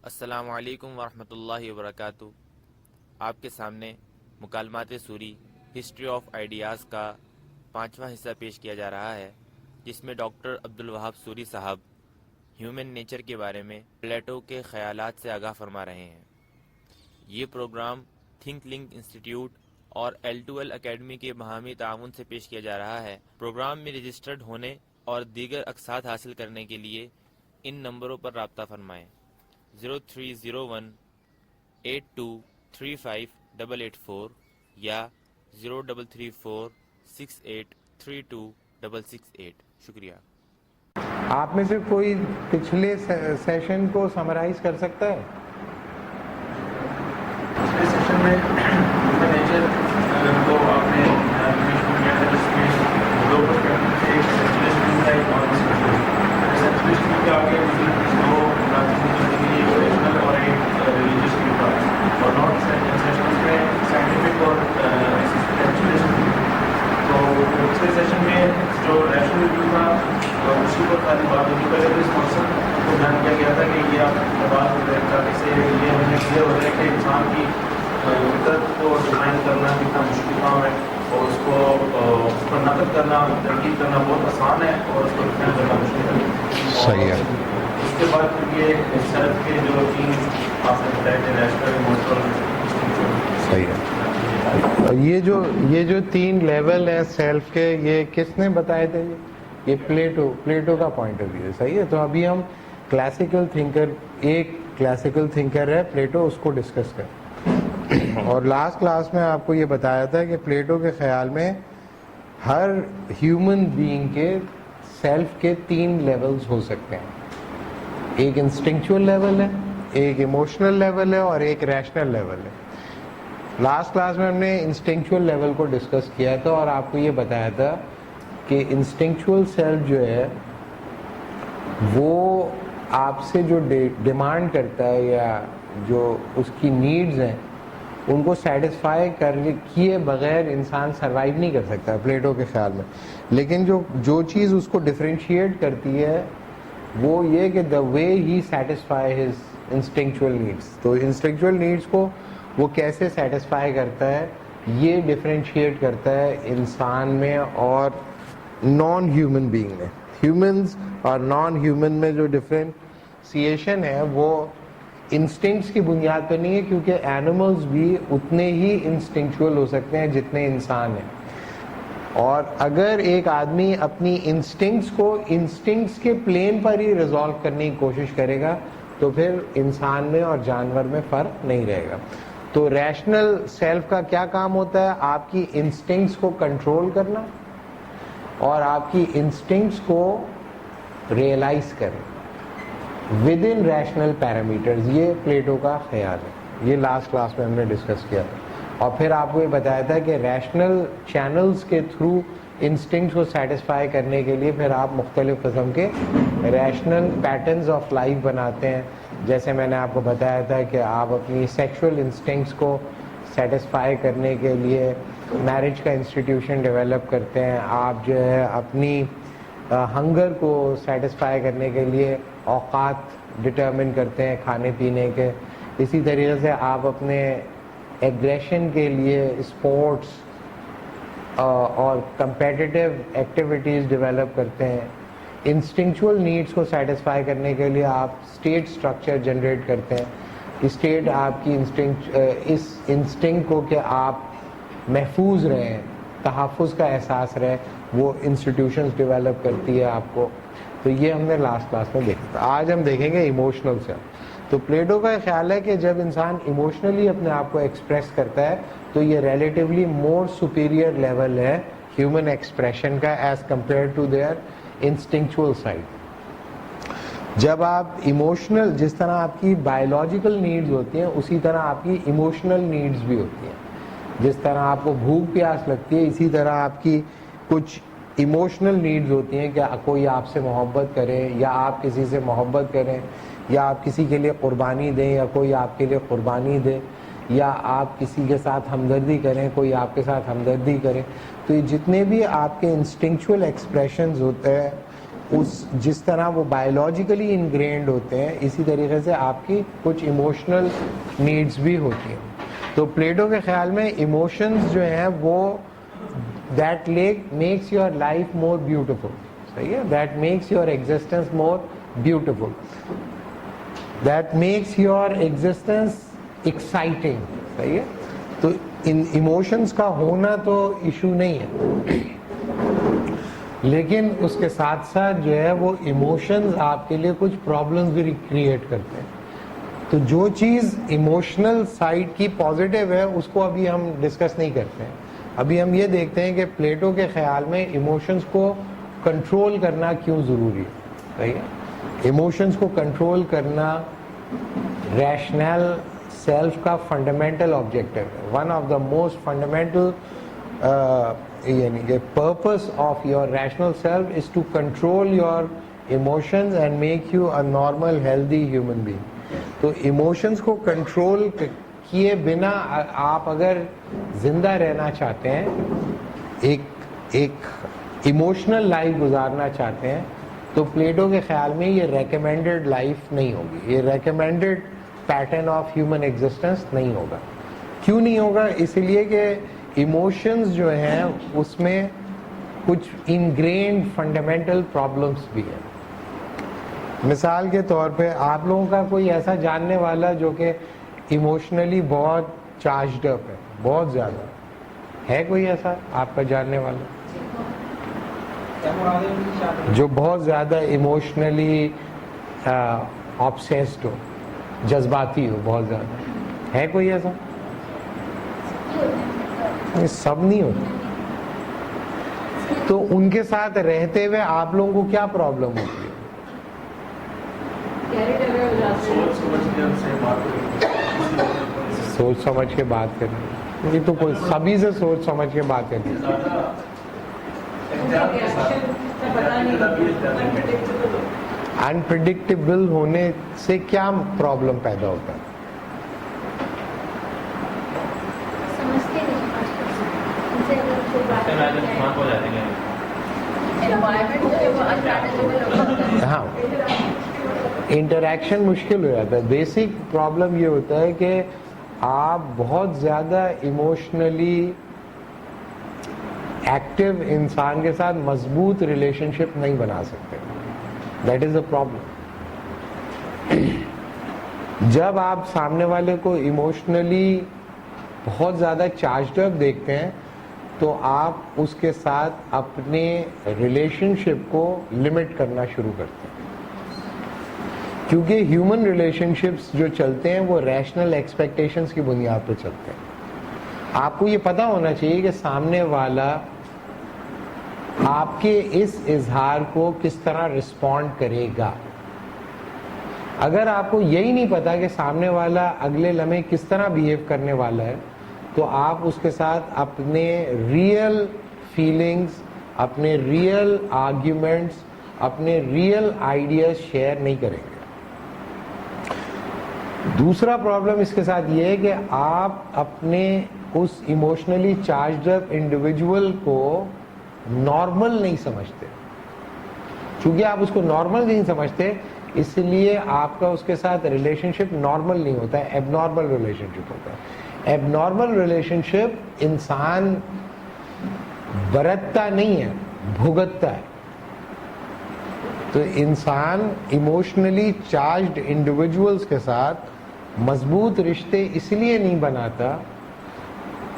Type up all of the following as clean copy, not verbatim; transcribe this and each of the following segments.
السلام علیکم ورحمۃ اللہ وبرکاتہ۔ آپ کے سامنے مکالمات سوری ہسٹری آف آئیڈیاز کا 5واں حصہ پیش کیا جا رہا ہے، جس میں ڈاکٹر عبدالوہاب سوری صاحب ہیومن نیچر کے بارے میں پلیٹو کے خیالات سے آگاہ فرما رہے ہیں۔ یہ پروگرام تھنک لنک انسٹیٹیوٹ اور L2L اکیڈمی کے باہمی تعاون سے پیش کیا جا رہا ہے۔ پروگرام میں رجسٹرڈ ہونے اور دیگر اقساط حاصل کرنے کے لیے ان نمبروں پر رابطہ فرمائیں: 030182358884 یا 0334683268۔ شکریہ۔ آپ میں سے کوئی پچھلے سیشن کو سمرائز کر سکتا ہے؟ پچھلے سیشن میں نیچر کو آپ نے کیا تھا، جس میں دو پرسپیکٹو تھے، ایک سیچوریشن کا، ایک نان سیچوریشن کے آگے دو ریشنل اور ایک ریلیجیس کی تھا، اور نان سیشن میں سائنٹیفک اور سیچوریشن تھی۔ تو پچھلے سیشن میں جو ریشنل ویو تھا اسی پر خالی بات ہوئی۔ پہلے تو اس مقصد کو بیان کیا گیا تھا کہ یہ آپ بات کرنے سے یہ ہمیں کلیئر ہو رہا ہے کہ انسان کی فطرت کو ڈیفائن کرنا کتنا مشکل کام ہے، اور اس پر نقد کرنا، تنقید کرنا بہت آسان ہے، اور اس کو ڈیفائن کرنا مشکل ہے۔ صحیح ہے۔ اس کے بعد پھر یہ سیلف کے جو تین آپ نے بتایا کہ نیشنل، ایموشنل، صحیح ہے۔ یہ جو تین لیول ہیں سیلف کے، یہ کس نے بتائے تھے؟ یہ پلیٹو کا پوائنٹ آف ویو ہے۔ صحیح ہے۔ تو ابھی ہم کلاسیکل تھنکر، ایک کلاسیکل تھنکر ہے پلیٹو، اس کو ڈسکس کریں۔ اور لاسٹ کلاس میں آپ کو یہ بتایا تھا کہ پلیٹو کے خیال میں ہر ہیومن بینگ کے سیلف کے تین لیولز ہو سکتے ہیں۔ ایک انسٹنکچوئل لیول ہے، ایک ایموشنل لیول ہے، اور ایک ریشنل لیول ہے۔ لاسٹ کلاس میں ہم نے انسٹنکچوئل لیول کو ڈسکس کیا تھا، اور آپ کو یہ بتایا تھا کہ انسٹنکچوئل سیلف جو ہے وہ آپ سے جو ڈیمانڈ کرتا ہے یا جو اس کی نیڈز ہیں ان کو سیٹسفائی کیے بغیر انسان سروائیو نہیں کر سکتا پلیٹو کے خیال میں۔ لیکن جو چیز اس کو ڈفرینشیٹ کرتی ہے وہ یہ کہ دا وے ہی سیٹسفائی ہز انسٹنکچوئل نیڈس۔ تو انسٹنکچوئل نیڈس کو وہ کیسے سیٹسفائی کرتا ہے یہ ڈفرینشیٹ کرتا ہے انسان میں اور نان ہیومن بینگ میں۔ ہیومنز اور نان ہیومن میں جو ڈفرینسیشن ہے وہ انسٹنکٹس کی بنیاد پہ نہیں ہے، کیونکہ اینیملز بھی اتنے ہی انسٹنکچوئل ہو سکتے ہیں جتنے انسان ہیں۔ اور اگر ایک آدمی اپنی انسٹنکٹس کے پلین پر ہی ریزالو کرنے کی کوشش کرے گا تو پھر انسان میں اور جانور میں فرق نہیں رہے گا۔ تو ریشنل سیلف کا کیا کام ہوتا ہے؟ آپ کی انسٹنکٹس کو کنٹرول کرنا اور آپ کی انسٹنکٹس کو ریئلائز کرنا ود ان ریشنل پیرامیٹرز۔ یہ پلیٹو کا خیال ہے، یہ لاسٹ کلاس میں ہم نے ڈسکس کیا تھا۔ اور پھر آپ کو یہ بتایا تھا کہ ریشنل چینلز کے تھرو انسٹنکٹس کو سیٹسفائی کرنے کے لیے پھر آپ مختلف قسم کے ریشنل پیٹرنز آف لائف بناتے ہیں۔ جیسے میں نے آپ کو بتایا تھا کہ آپ اپنی سیکشول انسٹنکٹس کو سیٹسفائی کرنے کے لیے میرج کا انسٹیٹیوشن ڈیولپ کرتے ہیں، آپ جو ہے اپنی ہنگر کو سیٹسفائی کرنے کے لیے اوقات ڈٹرمن کرتے ہیں کھانے پینے کے۔ اسی طریقے سے آپ اپنے ایگریشن کے لیے اسپورٹس اور کمپیٹیٹیو ایکٹیویٹیز ڈیولپ کرتے ہیں۔ انسٹنکچوئل نیڈس کو سیٹسفائی کرنے کے لیے آپ اسٹیٹ اسٹرکچر جنریٹ کرتے ہیں۔ اسٹیٹ آپ کی اس انسٹنکٹ کو کہ آپ محفوظ رہیں، تحفظ کا احساس رہے، وہ انسٹیٹیوشنز ڈیولپ کرتی ہے آپ کو۔ تو یہ ہم نے لاسٹ کلاس میں دیکھا تھا۔ آج ہم دیکھیں گے ایموشنل سیلف۔ تو پلیٹو کا خیال ہے کہ جب انسان ایموشنلی اپنے آپ کو ایکسپریس کرتا ہے تو یہ ریلیٹیولی مور سپیریئر لیول ہے ہیومن ایکسپریشن کا as compare to their instinctual side. جب آپ ایموشنل، جس طرح آپ کی بایولوجیکل نیڈز ہوتی ہیں اسی طرح آپ کی ایموشنل نیڈز بھی ہوتی ہیں۔ جس طرح آپ کو بھوک پیاس لگتی ہے اسی طرح آپ کی کچھ ایموشنل نیڈز ہوتی ہیں کہ کوئی آپ سے محبت کرے یا آپ کسی سے محبت کریں، یا آپ کسی کے لیے قربانی دیں یا کوئی آپ کے لیے قربانی دے، یا آپ کسی کے ساتھ ہمدردی کریں کوئی آپ کے ساتھ ہمدردی کرے۔ تو یہ جتنے بھی آپ کے انسٹنکچوئل ایکسپریشنز ہوتے ہیں اس جس طرح وہ بایولوجیکلی انگرینڈ ہوتے ہیں اسی طریقے سے آپ کی کچھ ایموشنل نیڈس بھی ہوتی ہیں. تو پلیٹو کے خیال میں ایموشنز جو ہیں وہ that makes your life more beautiful. صحیح ہے, that makes your existence more beautiful, that makes your existence exciting. صحیح ہے, تو ان ایموشنز کا ہونا تو ایشو نہیں ہے, لیکن اس کے ساتھ ساتھ جو ہے وہ ایموشنز آپ کے لیے کچھ پرابلمز بھی کریٹ کرتے ہیں. تو جو چیز ایموشنل سائڈ کی پازیٹیو ہے اس کو ابھی ہم ڈسکس نہیں کرتے ہیں. ابھی ہم یہ دیکھتے ہیں کہ پلیٹو کے خیال میں ایموشنز کو کنٹرول کرنا کیوں ضروری ہے. صحیح ہے, ایموشنز کو کنٹرول کرنا ریشنل سیلف کا فنڈامنٹل آبجیکٹیو ہے. One of the most fundamental یعنی کہ purpose of your rational self is to control your emotions and make you a normal healthy human being. تو ایموشنز کو کنٹرول کیے بنا آپ اگر زندہ رہنا چاہتے ہیں, ایک ایموشنل لائف گزارنا چاہتے ہیں, تو پلیٹو کے خیال میں یہ ریکمینڈڈ لائف نہیں ہوگی, یہ recommended pattern of human existence نہیں ہوگا. کیوں نہیں ہوگا؟ اس لیے کہ ایموشنز جو ہیں اس میں کچھ انگرینڈ فنڈامنٹل پرابلمس بھی ہیں. مثال کے طور پہ آپ لوگوں کا کوئی ایسا جاننے والا جو کہ ایموشنلی بہت چارجڈ اپ ہے, بہت زیادہ ہے, کوئی ایسا آپ کا جاننے والا جو بہت زیادہ ایموشنلی آبسیسڈ ہو, جذباتی ہو بہت زیادہ, ہے کوئی ایسا؟ سب نہیں ہوتے. تو ان کے ساتھ رہتے ہوئے آپ لوگوں کو کیا پرابلم ہوتی ہے؟ سوچ سمجھ کے بات کریں. یہ تو کوئی سبھی سے سوچ سمجھ کے بات کریں. انپریڈکٹیبل ہونے سے کیا پرابلم پیدا ہوتا ہے؟ ہاں, انٹریکشن مشکل ہو جاتا ہے. بیسک پرابلم یہ ہوتا ہے کہ آپ بہت زیادہ ایموشنلی ایکٹیو انسان کے ساتھ مضبوط ریلیشن شپ نہیں بنا سکتے. That is a problem. جب آپ سامنے والے کو ایموشنلی بہت زیادہ چارجڈ اپ دیکھتے ہیں تو آپ اس کے ساتھ اپنے ریلیشن شپ کو لمٹ کرنا شروع کرتے ہیں, کیونکہ ہیومن ریلیشن شپس جو چلتے ہیں وہ ریشنل ایکسپیکٹیشنز کی بنیاد پہ چلتے ہیں. آپ کو یہ پتا ہونا چاہیے کہ سامنے والا آپ کے اس اظہار کو کس طرح رسپونڈ کرے گا. اگر آپ کو یہی نہیں پتا کہ سامنے والا اگلے لمحے کس طرح بیہیو کرنے والا ہے تو آپ اس کے ساتھ اپنے ریئل فیلنگز, اپنے ریئل آرگیومنٹس, اپنے ریئل آئیڈیاز شیئر نہیں کریں گے. دوسرا پرابلم اس کے ساتھ یہ ہے کہ آپ اپنے اس ایموشنلی چارجڈ اپ انڈیویجول کو نارمل نہیں سمجھتے. چونکہ آپ اس کو نارمل نہیں سمجھتے اس لیے آپ کا اس کے ساتھ ریلیشن شپ نارمل نہیں ہوتا ہے, ایب نارمل ریلیشن شپ ہوتا ہے. ایب نارمل ریلیشن شپ انسان برتتا نہیں ہے, بھگتتا ہے. تو انسان ایموشنلی چارجڈ انڈیویجولز کے ساتھ مضبوط رشتے اس لیے نہیں بناتا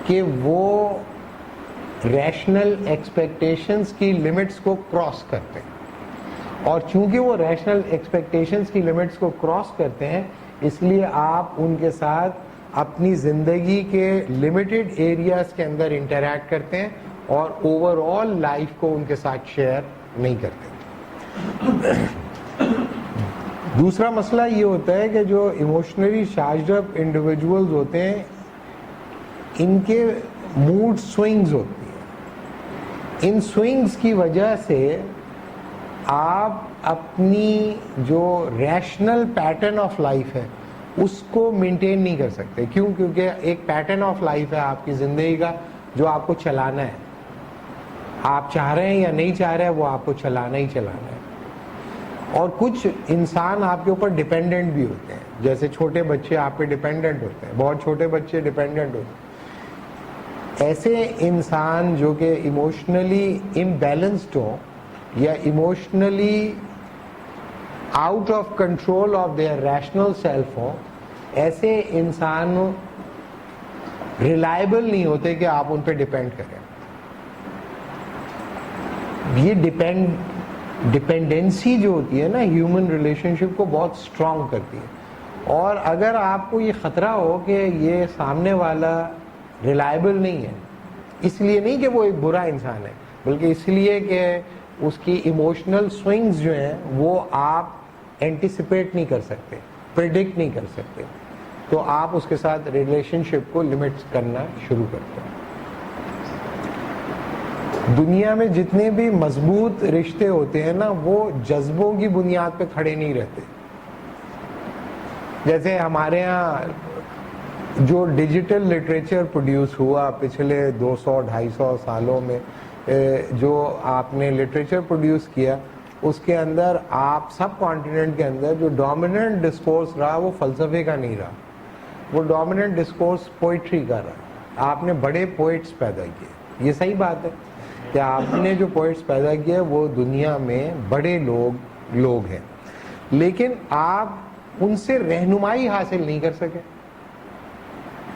کہ وہ ریشنل ایکسپیکٹیشنز کی لمٹس کو کراس کرتے ہیں. اور چونکہ وہ ریشنل ایکسپیکٹیشنز کی لمٹس کو کراس کرتے ہیں اس لیے آپ ان کے ساتھ اپنی زندگی کے لمیٹڈ ایریاز کے اندر انٹریکٹ کرتے ہیں اور اوور آل لائف کو ان کے ساتھ شیئر نہیں کرتے. دوسرا مسئلہ یہ ہوتا ہے کہ جو ایموشنلی چارجڈ اپ انڈیویجولز ہوتے ہیں ان کے موڈ سوئنگز ہوتی ہیں. ان سوئنگز کی وجہ سے آپ اپنی جو ریشنل پیٹرن آف لائف ہے اس کو مینٹین نہیں کر سکتے. کیوں؟ کیونکہ ایک پیٹرن آف لائف ہے آپ کی زندگی کا جو آپ کو چلانا ہے. آپ چاہ رہے ہیں یا نہیں چاہ رہے ہیں وہ آپ کو چلانا ہی چلانا ہے. اور کچھ انسان آپ کے اوپر ڈپینڈنٹ بھی ہوتے ہیں, جیسے چھوٹے بچے آپ پہ ڈپینڈنٹ ہوتے ہیں, بہت چھوٹے بچے ڈپینڈنٹ ہوتے ہیں. ایسے انسان جو کہ ایموشنلی امبیلنسڈ ہوں یا emotionally out of control of their rational self ہوں, ایسے انسان ریلائبل نہیں ہوتے کہ آپ ان پہ ڈپینڈ کریں. یہ ڈپینڈنسی جو ہوتی ہے نا ہیومن ریلیشن شپ کو بہت اسٹرانگ کرتی ہے. اور اگر آپ کو یہ خطرہ ہو کہ یہ سامنے والا ریلائبل نہیں ہے, اس لیے نہیں کہ وہ ایک برا انسان ہے, بلکہ اس لیے کہ اس کی ایموشنل سوئنگز جو ہیں وہ آپ اینٹیسپیٹ نہیں کر سکتے, پریڈکٹ نہیں کر سکتے, تو آپ اس کے ساتھ ریلیشن شپ کو لمٹ کرنا شروع کرتے ہیں. دنیا میں جتنے بھی مضبوط رشتے ہوتے ہیں نا وہ جذبوں کی بنیاد پہ کھڑے نہیں رہتے. جیسے ہمارے ہاں جو ڈیجیٹل لٹریچر پروڈیوس ہوا پچھلے 200-250 سالوں میں, جو آپ نے لٹریچر پروڈیوس کیا, اس کے اندر آپ سب کانٹیننٹ کے اندر جو ڈومیننٹ ڈسکورس رہا وہ فلسفے کا نہیں رہا, وہ ڈومیننٹ ڈسکورس پوئٹری کا رہا. آپ نے بڑے پوئٹس پیدا کیے, یہ صحیح بات ہے کہ آپ نے جو پوئٹس پیدا کیے وہ دنیا میں بڑے لوگ ہیں, لیکن آپ ان سے رہنمائی حاصل نہیں کر سکے.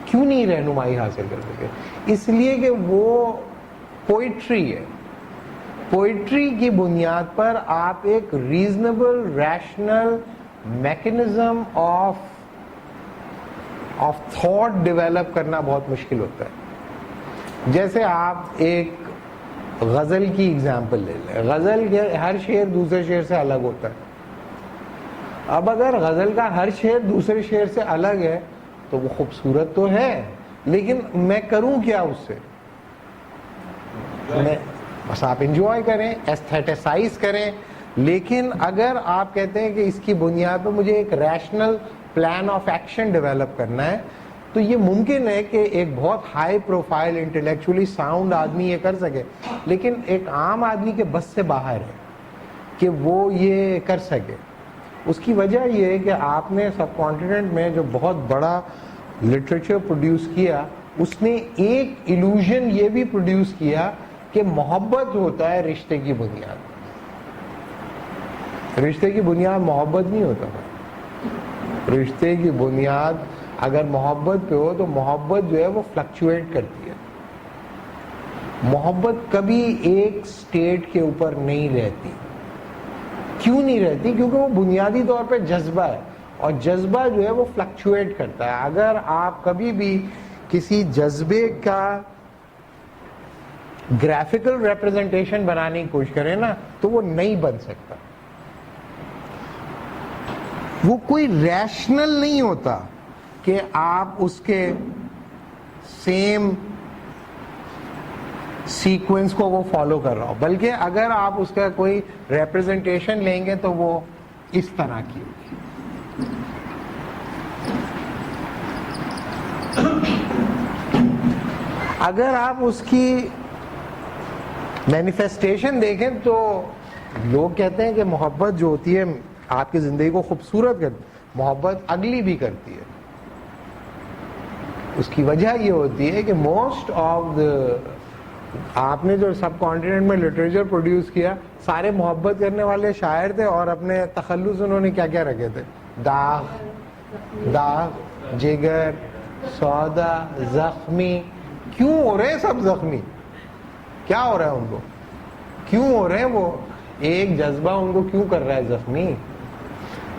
کیوں نہیں رہنمائی حاصل کر سکے؟ اس لیے کہ وہ پوئٹری ہے. پوئٹری کی بنیاد پر آپ ایک reasonable rational mechanism of thought develop کرنا بہت مشکل ہوتا ہے. جیسے آپ ایک غزل کی ایگزامپل لے لیں, غزل کے ہر شعر دوسرے شعر سے الگ ہوتا ہے. اب اگر غزل کا ہر شعر دوسرے شعر سے الگ ہے تو وہ خوبصورت تو ہے, لیکن میں کروں کیا اس سے؟ میں بس آپ انجوائے کریں, ایستھیٹیسائز کریں. لیکن اگر آپ کہتے ہیں کہ اس کی بنیاد پر مجھے ایک rational plan of action develop کرنا ہے, تو یہ ممکن ہے کہ ایک بہت ہائی پروفائل انٹلیکچولی ساؤنڈ آدمی یہ کر سکے, لیکن ایک عام آدمی کے بس سے باہر ہے کہ وہ یہ کر سکے. اس کی وجہ یہ ہے کہ آپ نے سب کانٹیننٹ میں جو بہت بڑا لٹریچر پروڈیوس کیا, اس نے ایک ایلوژن یہ بھی پروڈیوس کیا کہ محبت ہوتا ہے رشتے کی بنیاد. رشتے کی بنیاد محبت نہیں ہوتا. رشتے کی بنیاد اگر محبت پہ ہو تو محبت جو ہے وہ فلکچویٹ کرتی ہے. محبت کبھی ایک سٹیٹ کے اوپر نہیں رہتی. کیوں نہیں رہتی؟ کیونکہ وہ بنیادی طور پہ جذبہ ہے, اور جذبہ جو ہے وہ فلکچویٹ کرتا ہے. اگر آپ کبھی بھی کسی جذبے کا گرافیکل ریپرزنٹیشن بنانے کی کوشش کریں نا تو وہ نہیں بن سکتا. وہ کوئی ریشنل نہیں ہوتا کہ آپ اس کے سیم سیکوینس کو وہ فالو کر رہا ہو, بلکہ اگر آپ اس کا کوئی ریپرزنٹیشن لیں گے تو وہ اس طرح کی ہوگی. اگر آپ اس کی مینیفیسٹیشن دیکھیں تو لوگ کہتے ہیں کہ محبت جو ہوتی ہے آپ کی زندگی کو خوبصورت کرتی ہے, محبت اگلی بھی کرتی ہے. اس کی وجہ یہ ہوتی ہے کہ موسٹ آف آپ نے جو سب کانٹیننٹ میں لٹریچر پروڈیوس کیا سارے محبت کرنے والے شاعر تھے, اور اپنے تخلص انہوں نے کیا کیا رکھے تھے؟ داغ, جگر, سودا, زخمی. کیوں ہو رہے ہیں سب زخمی؟ کیا ہو رہا ہے ان کو؟ کیوں ہو رہے ہیں وہ؟ ایک جذبہ ان کو کیوں کر رہا ہے زخمی؟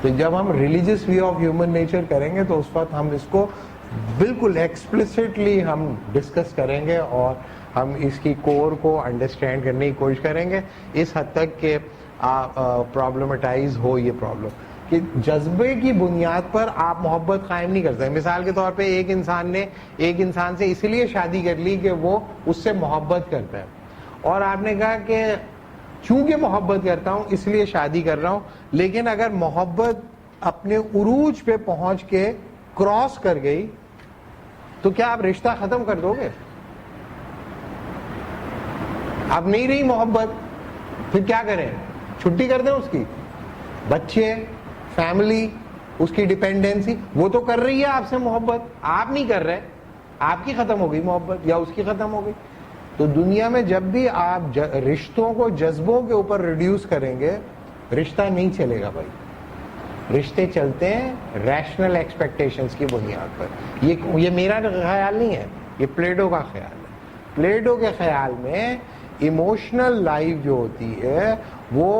تو جب ہم religious view of human nature کریں گے تو اس وقت ہم اس کو بالکل ایکسپلسٹلی ہم ڈسکس کریں گے, اور ہم اس کی کور کو انڈرسٹینڈ کرنے کی کوشش کریں گے اس حد تک کہ پرابلمٹائز ہو یہ پرابلم کہ جذبے کی بنیاد پر آپ محبت قائم نہیں کر سکتے. مثال کے طور پہ ایک انسان نے ایک انسان سے اس لیے شادی کر لی کہ وہ اس سے محبت کرتا ہے, اور آپ نے کہا کہ چونکہ محبت کرتا ہوں اس لیے شادی کر رہا ہوں, لیکن اگر محبت اپنے عروج پہ پہنچ کے کراس کر گئی تو کیا آپ رشتہ ختم کر دو گے؟ اب نہیں رہی محبت, پھر کیا کریں؟ چھٹی کر دیں اس کی؟ بچے, فیملی, اس کی ڈپینڈنسی, وہ تو کر رہی ہے آپ سے محبت, آپ نہیں کر رہے, آپ کی ختم ہو گئی محبت یا اس کی ختم ہو گئی. تو دنیا میں جب بھی آپ رشتوں کو جذبوں کے اوپر ریڈیوس کریں گے, رشتہ نہیں چلے گا بھائی. رشتے چلتے ہیں ریشنل ایکسپیکٹیشنز کی بنیاد پر. یہ میرا خیال نہیں ہے, یہ پلیٹو کا خیال ہے. پلیٹو کے خیال میں ایموشنل لائف جو ہوتی ہے وہ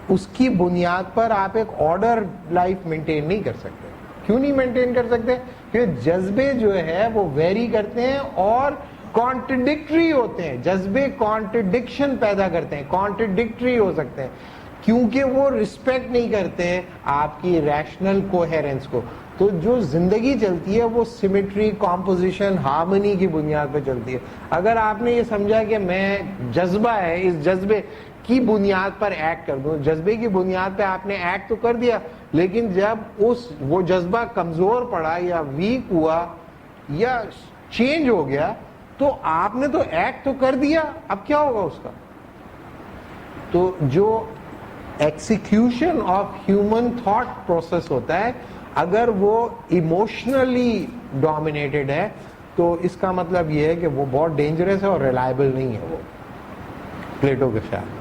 اس کی بنیاد پر آپ ایک آرڈر لائف مینٹین نہیں کر سکتے. کیوں نہیں مینٹین کر سکتے؟ کیونکہ جذبے جو ہے وہ ویری کرتے ہیں اور کانٹرڈکٹری ہوتے ہیں. جذبے کانٹرڈکشن پیدا کرتے ہیں, کانٹرڈکٹری ہو سکتے ہیں, کیونکہ وہ رسپیکٹ نہیں کرتے ہیں آپ کی ریشنل کوہیرنس کو. تو جو زندگی چلتی ہے وہ سیمیٹری, کمپوزیشن, ہارمنی کی بنیاد پہ چلتی ہے. اگر آپ نے یہ سمجھا کہ میں جذبہ ہے, اس جذبے کی بنیاد پر ایکٹ کر دوں, جذبے کی بنیاد پہ آپ نے ایکٹ تو کر دیا, لیکن جب وہ جذبہ کمزور پڑا یا ویک ہوا یا چینج ہو گیا تو آپ نے تو ایکٹ تو کر دیا, اب کیا ہوگا اس کا؟ تو جو execution of human thought process ہوتا ہے, اگر وہ ایموشنلی ڈومینیٹڈ ہے تو اس کا مطلب یہ ہے کہ وہ بہت ڈینجرس ہے اور ریلائبل نہیں ہے. وہ پلیٹو کے خیال میں,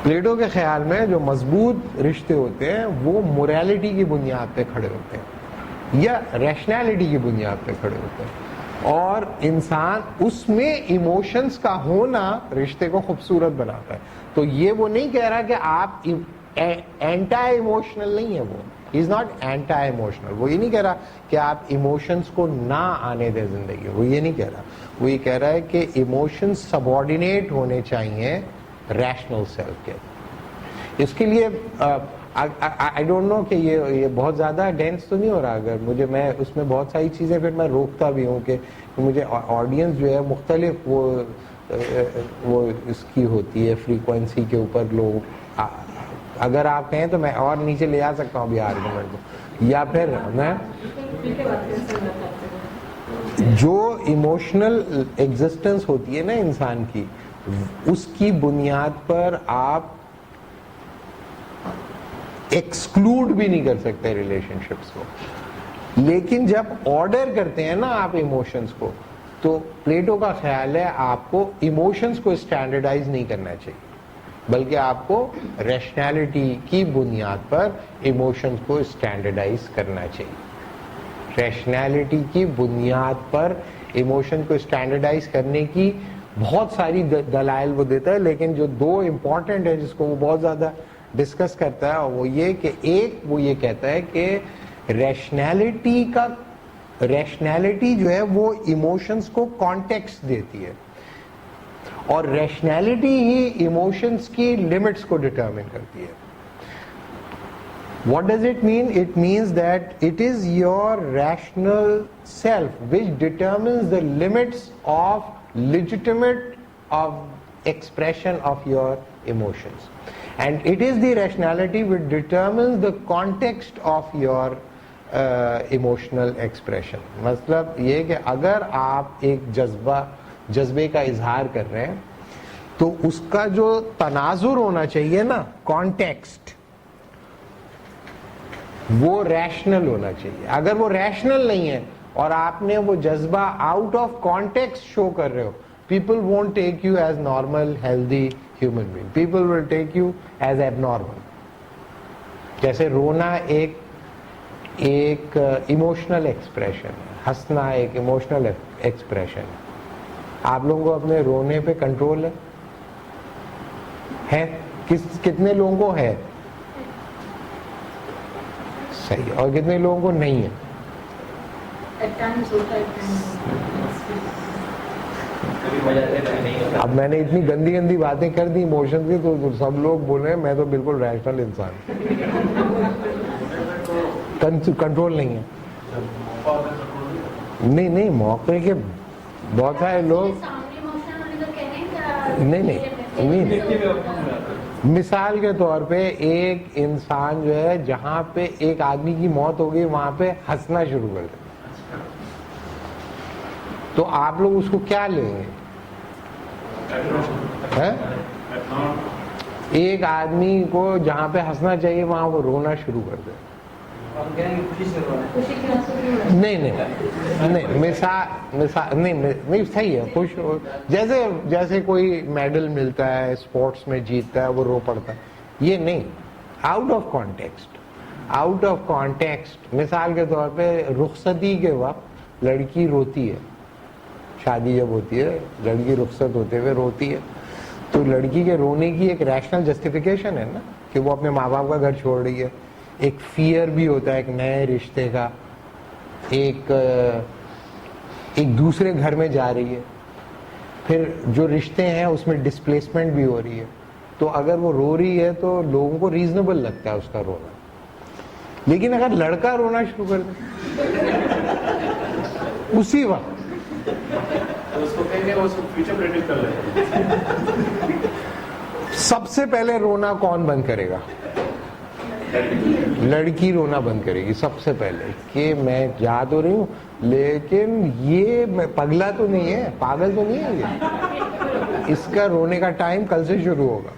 پلیٹو کے خیال میں جو مضبوط رشتے ہوتے ہیں وہ موریلٹی کی بنیاد پہ کھڑے ہوتے ہیں یا ریشنالٹی کی بنیاد پہ کھڑے ہوتے ہیں, اور انسان اس میں ایموشنز کا ہونا رشتے کو خوبصورت بناتا ہے. تو یہ وہ نہیں کہہ رہا کہ آپ اینٹا ایموشنل نہیں ہے, وہ از ناٹ اینٹا ایموشنل. وہ یہ نہیں کہہ رہا کہ آپ ایموشنز کو نہ آنے دیں زندگی, وہ یہ نہیں کہہ رہا. وہ یہ کہہ رہا ہے کہ ایموشنز سبارڈینیٹ ہونے چاہیے ریشنل سیلف کے. اس کے لیے آئی ڈونٹ نو کہ یہ بہت زیادہ ڈینس تو نہیں ہو رہا. اگر میں اس میں بہت ساری چیزیں پھر میں روکتا بھی ہوں کہ مجھے آڈینس جو ہے مختلف وہ اس کی ہوتی ہے فریکوینسی کے اوپر. لوگ اگر آپ کہیں تو میں اور نیچے لے آ سکتا ہوں ابھی آرگومنٹ کو, یا پھر میں جو ایموشنل ایگزسٹنس ہوتی ہے نا انسان کی, اس کی بنیاد پر آپ ایکسکلوڈ بھی نہیں کر سکتے ریلیشن شپس کو. لیکن جب آرڈر کرتے ہیں نا آپ ایموشنز کو, تو پلیٹو کا خیال ہے آپ کو ایموشنز کو اسٹینڈرڈائز نہیں کرنا چاہیے, بلکہ آپ کو ریشنالٹی کی بنیاد پر ایموشنز کو اسٹینڈرڈائز کرنا چاہیے. ریشنالٹی کی بنیاد پر ایموشن کو اسٹینڈرڈائز کرنے کی بہت ساری دلائل وہ دیتا ہے, لیکن جو دو امپورٹنٹ ہے جس کو وہ بہت زیادہ ڈسکس کرتا ہے وہ یہ کہ ایک وہ یہ کہتا ہے کہ ریشنالٹی جو ہے وہ ایموشنز کو کانٹیکسٹ دیتی ہے, اور ریشنالٹی ہی ایموشنز کی لمٹس کو ڈٹرمن کرتی ہے. What does it mean? It means that it is your rational self which determines the limits of legitimate of expression of your emotions, and it is the rationality which determines the context of your emotional expression. مطلب یہ کہ اگر آپ ایک جذبے کا اظہار کر رہے ہیں تو اس کا جو تناظر ہونا چاہیے نا, کانٹیکسٹ, وہ ریشنل ہونا چاہیے. اگر وہ ریشنل نہیں ہے اور آپ نے وہ جذبہ آؤٹ آف کانٹیکسٹ شو کر رہے ہو, people won't take you as normal healthy human being, people will take you as abnormal. جیسے رونا ایک ایموشنل ایکسپریشن ہے, ہنسنا ایک ایموشنل ایکسپریشن ہے. آپ لوگوں کو اپنے رونے پہ کنٹرول ہے؟ کتنے لوگوں کو ہے؟ صحیح. اور کتنے لوگوں کو نہیں ہے؟ اب میں نے اتنی گندی گندی باتیں کر دی ایموشن کی تو سب لوگ بول رہے ہیں میں تو بالکل ریشنل انسان, کنٹرول نہیں ہے. نہیں موقع کے بہت سارے لوگ نہیں. مثال کے طور پہ ایک انسان جو ہے جہاں پہ ایک آدمی کی موت ہو گئی وہاں پہ ہنسنا شروع کر دے, تو آپ لوگ اس کو کیا لیں گے؟ ایک آدمی کو جہاں پہ ہنسنا چاہیے وہاں وہ رونا شروع کر دے. نہیں مثال نہیں صحیح ہے. خوش جیسے کوئی میڈل ملتا ہے اسپورٹس میں جیتتا ہے وہ رو پڑتا ہے, یہ نہیں. آؤٹ آف کانٹیکسٹ مثال کے طور پہ رخصتی کے وقت لڑکی روتی ہے, شادی جب ہوتی ہے لڑکی رخصت ہوتے ہوئے روتی ہے, تو لڑکی کے رونے کی ایک ریشنل جسٹیفیکیشن ہے نا کہ وہ اپنے ماں باپ کا گھر چھوڑ رہی ہے. ایک فیئر بھی ہوتا ہے ایک نئے رشتے کا, ایک دوسرے گھر میں جا رہی ہے, پھر جو رشتے ہیں اس میں ڈسپلیسمنٹ بھی ہو رہی ہے. تو اگر وہ رو رہی ہے تو لوگوں کو ریزنیبل لگتا ہے اس کا رونا. لیکن اگر لڑکا رونا شروع کر دے اسی وقت, سب سے پہلے رونا کون بند کرے گا؟ لڑکی رونا بند کرے گی سب سے پہلے, کہ میں جا تو رہی ہوں لیکن یہ پگلا تو نہیں ہے, پاگل تو نہیں ہے یہ, اس کا رونے کا ٹائم کل سے شروع ہوگا.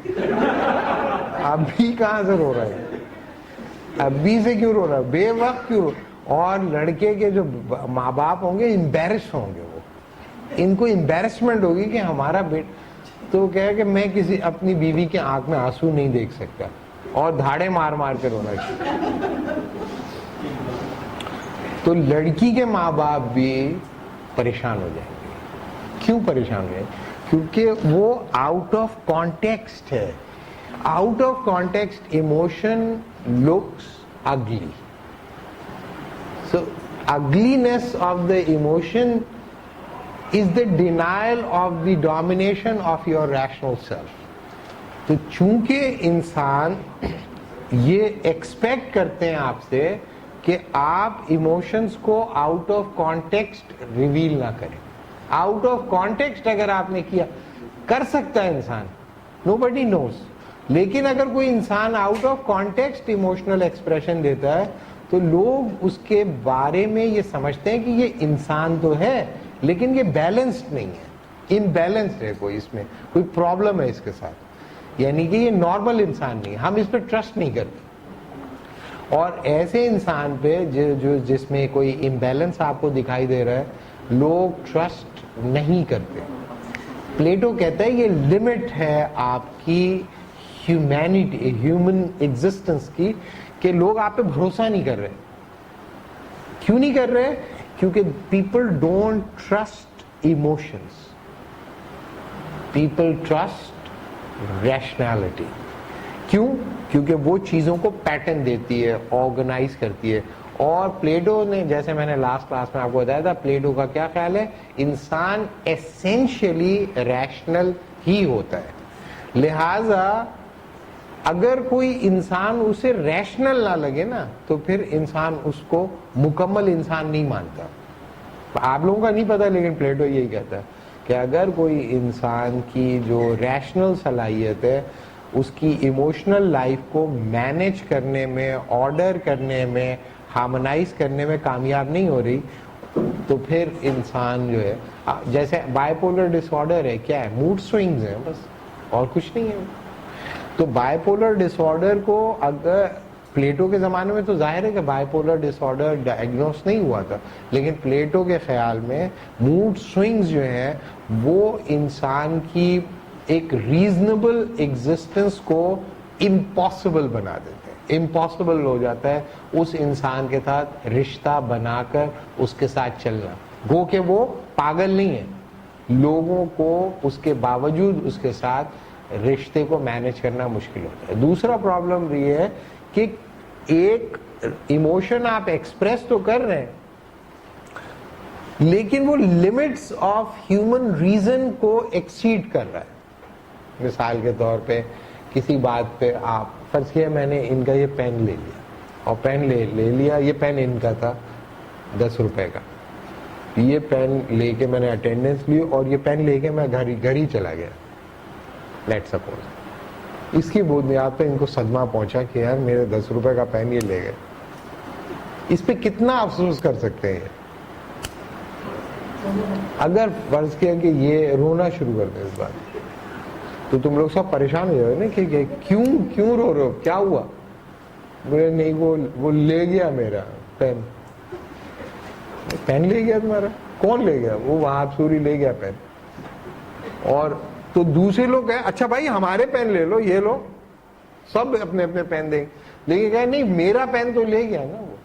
ابھی کہاں سے رو رہا ہے, ابھی سے کیوں رو رہا ہے, بے وقت کیوں. اور لڑکے کے جو ماں باپ ہوں گے امبیرس ہوں گے, وہ ان کو امبیرسمنٹ ہوگی کہ ہمارا بیٹا تو کہے کہ میں کسی اپنی بیوی کے آنکھ میں آنسو نہیں دیکھ سکتا, اور دھاڑے مار مار کے رونا چاہیے. تو لڑکی کے ماں باپ بھی پریشان ہو جائیں گے. کیوں پریشان ہو جائیں گے؟ کیونکہ وہ آؤٹ آف کانٹیکسٹ ہے. Out of context emotion looks اگلی. سو ugliness of the emotion is the denial of the domination of your rational self. تو چونکہ انسان یہ ایکسپیکٹ کرتے ہیں آپ سے کہ آپ ایموشنز کو آؤٹ آف کانٹیکسٹ ریویل نہ کریں. آؤٹ آف کانٹیکسٹ اگر آپ نے کیا, کر سکتا ہے انسان, nobody knows. لیکن اگر کوئی انسان out of context emotional expression دیتا ہے تو لوگ اس کے بارے میں یہ سمجھتے ہیں کہ یہ انسان تو ہے لیکن یہ بیلنسڈ نہیں ہے, امبیلنسڈ ہے, کوئی اس میں کوئی پرابلم ہے اس کے ساتھ, یعنی کہ یہ نارمل انسان نہیں ہے, ہم اس پہ ٹرسٹ نہیں کرتے. اور ایسے انسان پہ جس میں کوئی امبیلنس آپ کو دکھائی دے رہا ہے لوگ ٹرسٹ نہیں کرتے. پلیٹو کہتا ہے یہ لمٹ ہے آپ کی ہیومینٹی, ہیومن ایگزسٹنس کی, کہ لوگ آپ پہ بھروسہ نہیں کر رہے. کیوں نہیں کر رہے؟ کیونکہ people don't trust emotions, people trust rationality. کیوں؟ کیونکہ وہ چیزوں کو پیٹرن دیتی ہے, آرگنائز کرتی ہے. اور پلیٹو نے, جیسے میں نے لاسٹ کلاس میں آپ کو بتایا تھا, پلیٹو کا کیا خیال ہے, انسان ایسینشلی ریشنل ہی ہوتا ہے. لہذا اگر کوئی انسان اسے ریشنل نہ لگے نا تو پھر انسان اس کو مکمل انسان نہیں مانتا. آپ لوگوں کا نہیں پتا لیکن پلیٹو یہی کہتا ہے کہ اگر کوئی انسان کی جو ریشنل صلاحیت ہے اس کی ایموشنل لائف کو مینیج کرنے میں, آرڈر کرنے میں, ہارمونائز کرنے میں کامیاب نہیں ہو رہی تو پھر انسان جو ہے, جیسے بائی پولر ڈس آرڈر ہے, کیا ہے, موڈ سوئنگز ہیں بس, اور کچھ نہیں ہے. تو بائی پولر ڈس آرڈر کو اگر پلیٹو کے زمانے میں تو ظاہر ہے کہ bipolar disorder diagnose نہیں ہوا تھا, لیکن پلیٹو کے خیال میں موڈ سوئنگز جو ہیں وہ انسان کی ایک ریزنیبل ایگزسٹنس کو امپاسبل بنا دیتے ہیں. امپاسبل ہو جاتا ہے اس انسان کے ساتھ رشتہ بنا کر اس کے ساتھ چلنا. گو کہ وہ پاگل نہیں ہے, لوگوں کو اس کے باوجود اس کے ساتھ رشتے کو مینیج کرنا مشکل ہوتا ہے. دوسرا پرابلم یہ ہے کہ ایک ایموشن آپ ایکسپریس تو کر رہے ہیں لیکن وہ لمٹس آف ہیومن ریزن کو ایکسیڈ کر رہا ہے. مثال کے طور پہ کسی بات پہ آپ فرض کیا میں نے ان کا یہ پین لے لیا, اور پین لے لیا, یہ پین ان کا تھا 10 روپے کا, یہ پین لے کے میں نے اٹینڈنس لی اور یہ پین لے کے میں گھر ہی چلا گیا. لیٹ سپوز اس کی بنیاد پہ ان کو صدمہ پہنچا کہ یار میرے 10 روپے کا پین یہ لے گئے. اس پہ کتنا افسوس کر سکتے ہیں؟ اگر فرض کیا کہ یہ رونا شروع کر دیں اس بات, تو تم لوگ سب پریشان ہو جاؤ نا کہ کیوں رو رہے ہو, کیا ہوا؟ بولے نہیں وہ لے گیا میرا پین. پین لے گیا تمہارا؟ کون لے گیا؟ وہ وہاب سوری لے گیا پین. اور تو دوسرے لوگ کہیں اچھا بھائی ہمارے پین لے لو, یہ لو, سب اپنے اپنے پین دیں. لیکن کہے نہیں میرا پین تو لے گیا نا. وہ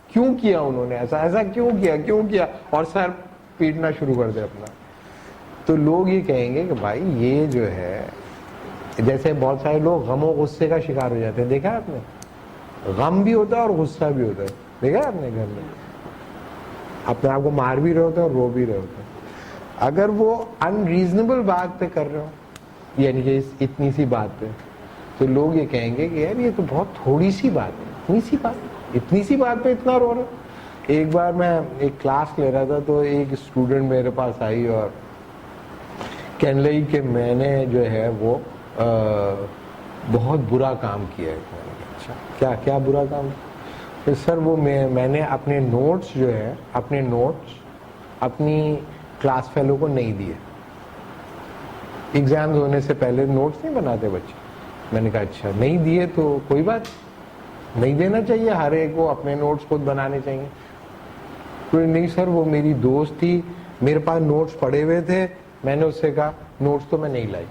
کیوں کیا انہوں نے ایسا کیوں کیا, اور سر پیٹنا شروع کر دے اپنا. تو لوگ یہ کہیں گے کہ بھائی یہ جو ہے, جیسے بہت سارے لوگ غم و غصے کا شکار ہو جاتے ہیں, دیکھا آپ نے؟ غم بھی ہوتا ہے اور غصہ بھی ہوتا ہے, دیکھا آپ نے گھر میں اپنے آپ کو مار بھی رہے ہوتے ہیں اور رو بھی رہے ہوتے ہیں. اگر وہ انریزنیبل بات پہ کر رہے ہو, یعنی کہ اتنی سی بات پہ, تو لوگ یہ کہیں گے کہ یار یہ تو بہت تھوڑی سی بات ہے, اتنی سی بات پہ اتنا رو رہا. ایک بار میں ایک کلاس لے رہا تھا تو ایک اسٹوڈنٹ میرے پاس آئی اور کہنے لگی کہ میں نے جو ہے وہ بہت برا کام کیا ہے. اچھا کیا برا کام؟ تو سر وہ میں نے اپنے نوٹس جو ہے اپنی کلاس فیلو کو نہیں دیے. ایگزامز ہونے سے پہلے نوٹس نہیں بناتے بچے. میں نے کہا اچھا نہیں دیے تو کوئی بات نہیں, دینا چاہیے, ہر ایک کو اپنے نوٹس خود بنانے چاہیے. تو نہیں سر وہ میری دوست تھی, میرے پاس نوٹس پڑے ہوئے تھے, میں نے اس سے کہا نوٹس تو میں نہیں لائی.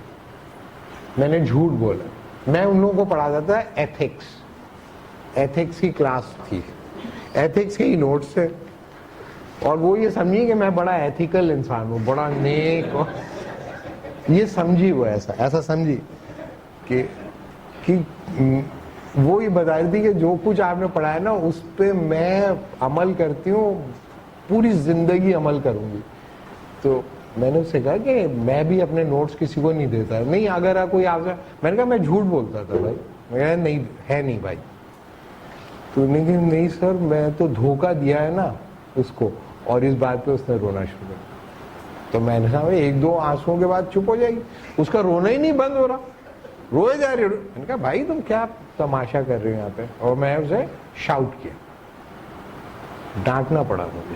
میں نے جھوٹ بولا. میں ان لوگوں کو پڑھاتا تھا ایتھکس کی کلاس تھی, ایتھکس کے ہی نوٹس تھے, اور وہ یہ سمجھی کہ میں بڑا ایتھیکل انسان ہوں, بڑا نیک, یہ سمجھی وہ ایسا سمجھی کہ وہ یہ بتا رہی تھی کہ جو کچھ آپ نے پڑھایا نا اس پہ میں عمل کرتی ہوں, پوری زندگی عمل کروں گی. تو میں نے اس سے کہا کہ میں بھی اپنے نوٹس کسی کو نہیں دیتا. نہیں اگر کوئی آپ سے, میں نے کہا میں جھوٹ بولتا تھا بھائی, میں کہا نہیں بھائی. تو نہیں سر میں تو دھوکہ دیا ہے نا اس کو, اور اس بات پہ اس نے رونا شروع کر. تو میں نے کہا ایک دو آنسوؤں کے بعد چپ ہو جائے گی. اس کا رونا ہی نہیں بند ہو رہا, روئے جا رہے. میں نے کہا بھائی تم کیا تماشا کر رہے ہو یہاں پہ, اور میں اسے شاؤٹ کیا, ڈانٹنا پڑا مجھے.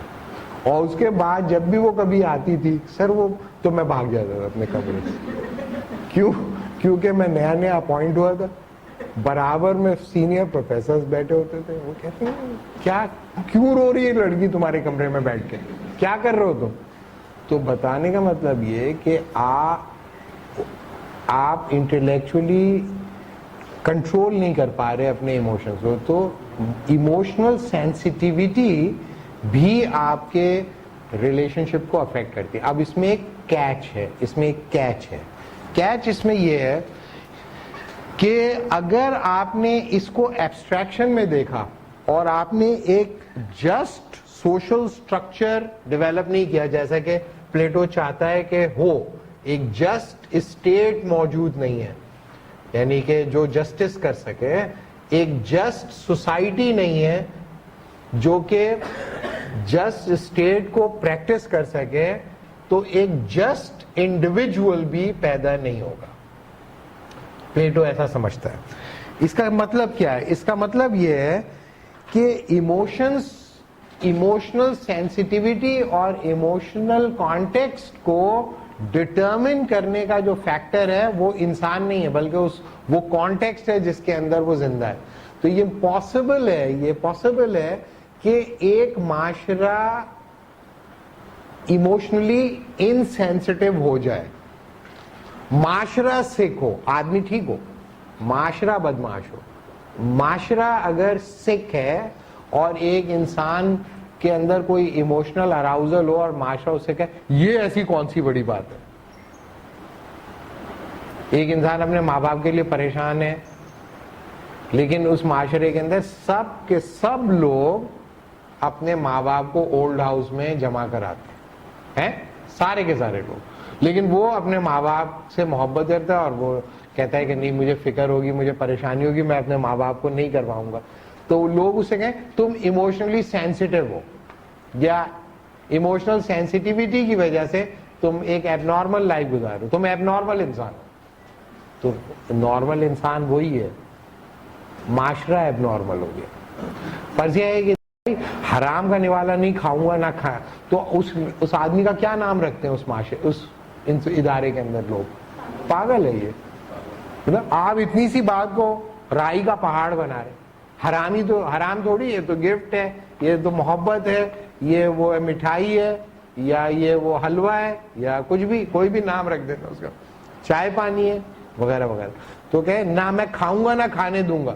اور اس کے بعد جب بھی وہ کبھی آتی تھی سر وہ, تو میں بھاگ جاتا تھا اپنے کمرے سے. کیونکہ میں نیا اپوائنٹ ہوا تھا, برابر میں سینئر پروفیسرز بیٹھے ہوتے تھے. وہ کہتے ہیں کیا کیوں رو رہی ہے لڑکی تمہارے کمرے میں بیٹھ کے, کیا کر رہے ہو تم؟ تو بتانے کا مطلب یہ کہ آپ انٹلیکچولی کنٹرول نہیں کر پا رہے اپنے ایموشنز کو. تو ایموشنل سینسٹیوٹی بھی آپ کے ریلیشن شپ کو افیکٹ کرتی ہے. اب اس میں ایک کیچ ہے, کیچ اس میں یہ ہے کہ اگر آپ نے اس کو ایبسٹریکشن میں دیکھا اور آپ نے ایک جسٹ سوشل سٹرکچر ڈیولپ نہیں کیا جیسا کہ پلیٹو چاہتا ہے کہ ہو, ایک جسٹ اسٹیٹ موجود نہیں ہے, یعنی کہ جو جسٹس کر سکے, ایک جسٹ سوسائٹی نہیں ہے جو کہ جسٹ اسٹیٹ کو پریکٹس کر سکے, تو ایک جسٹ انڈیویجول بھی پیدا نہیں ہوگا. پلیٹو ایسا سمجھتا ہے. اس کا مطلب کیا ہے؟ اس کا مطلب یہ ہے کہ ایموشنل سینسٹیوٹی اور ایموشنل کانٹیکسٹ کو ڈٹرمن کرنے کا جو فیکٹر ہے وہ انسان نہیں ہے, بلکہ وہ کانٹیکسٹ ہے جس کے اندر وہ زندہ ہے. تو یہ پاسبل ہے کہ ایک معاشرہ ایموشنلی انسینسٹیو ہو جائے. معاشرہ سکھ ہو, آدمی ٹھیک ہو, معاشرہ بدمعاش ہو. معاشرہ اگر سکھ ہے اور ایک انسان کے اندر کوئی ایموشنل اراؤزل ہو اور معاشرہ اسے کہے یہ ایسی کون سی بڑی بات ہے. ایک انسان اپنے ماں باپ کے لیے پریشان ہے, لیکن اس معاشرے کے اندر سب کے سب لوگ اپنے ماں باپ کو اولڈ ہاؤس میں جمع کراتے ہیں, سارے کے سارے لوگ, لیکن وہ اپنے ماں باپ سے محبت کرتا ہے اور وہ کہتا ہے کہ نہیں مجھے فکر ہوگی, مجھے پریشانی ہوگی, میں اپنے ماں باپ کو نہیں کرواؤں گا. تو لوگ اسے کہیں تم ایموشنلی سینسٹیو ہو, یا ایموشنل سینسٹیوٹی کی وجہ سے تم ایک ایب نارمل لائف گزارو, تم ایب نارمل انسان ہو. تو نارمل انسان وہی ہے, معاشرہ ایب نارمل ہو گیا. فرض یہ ہے کہ حرام کا نوالا نہیں کھاؤں گا, نہ کھایا, تو اس آدمی کا کیا نام رکھتے ہیں اس معاشرے, اس ادارے کے اندر لوگ؟ پاگل ہے یہ. آپ اتنی سی بات کو رائی کا پہاڑ بنا رہے. حرامی تو حرام تھوڑی, یہ تو گفٹ ہے, یہ تو محبت ہے, یہ وہ مٹھائی ہے, یا یہ وہ حلوہ ہے, یا کچھ بھی, کوئی بھی نام رکھ دینا اس کا, چائے پانی ہے وغیرہ وغیرہ. تو کہ نہ میں کھاؤں گا نہ کھانے دوں گا,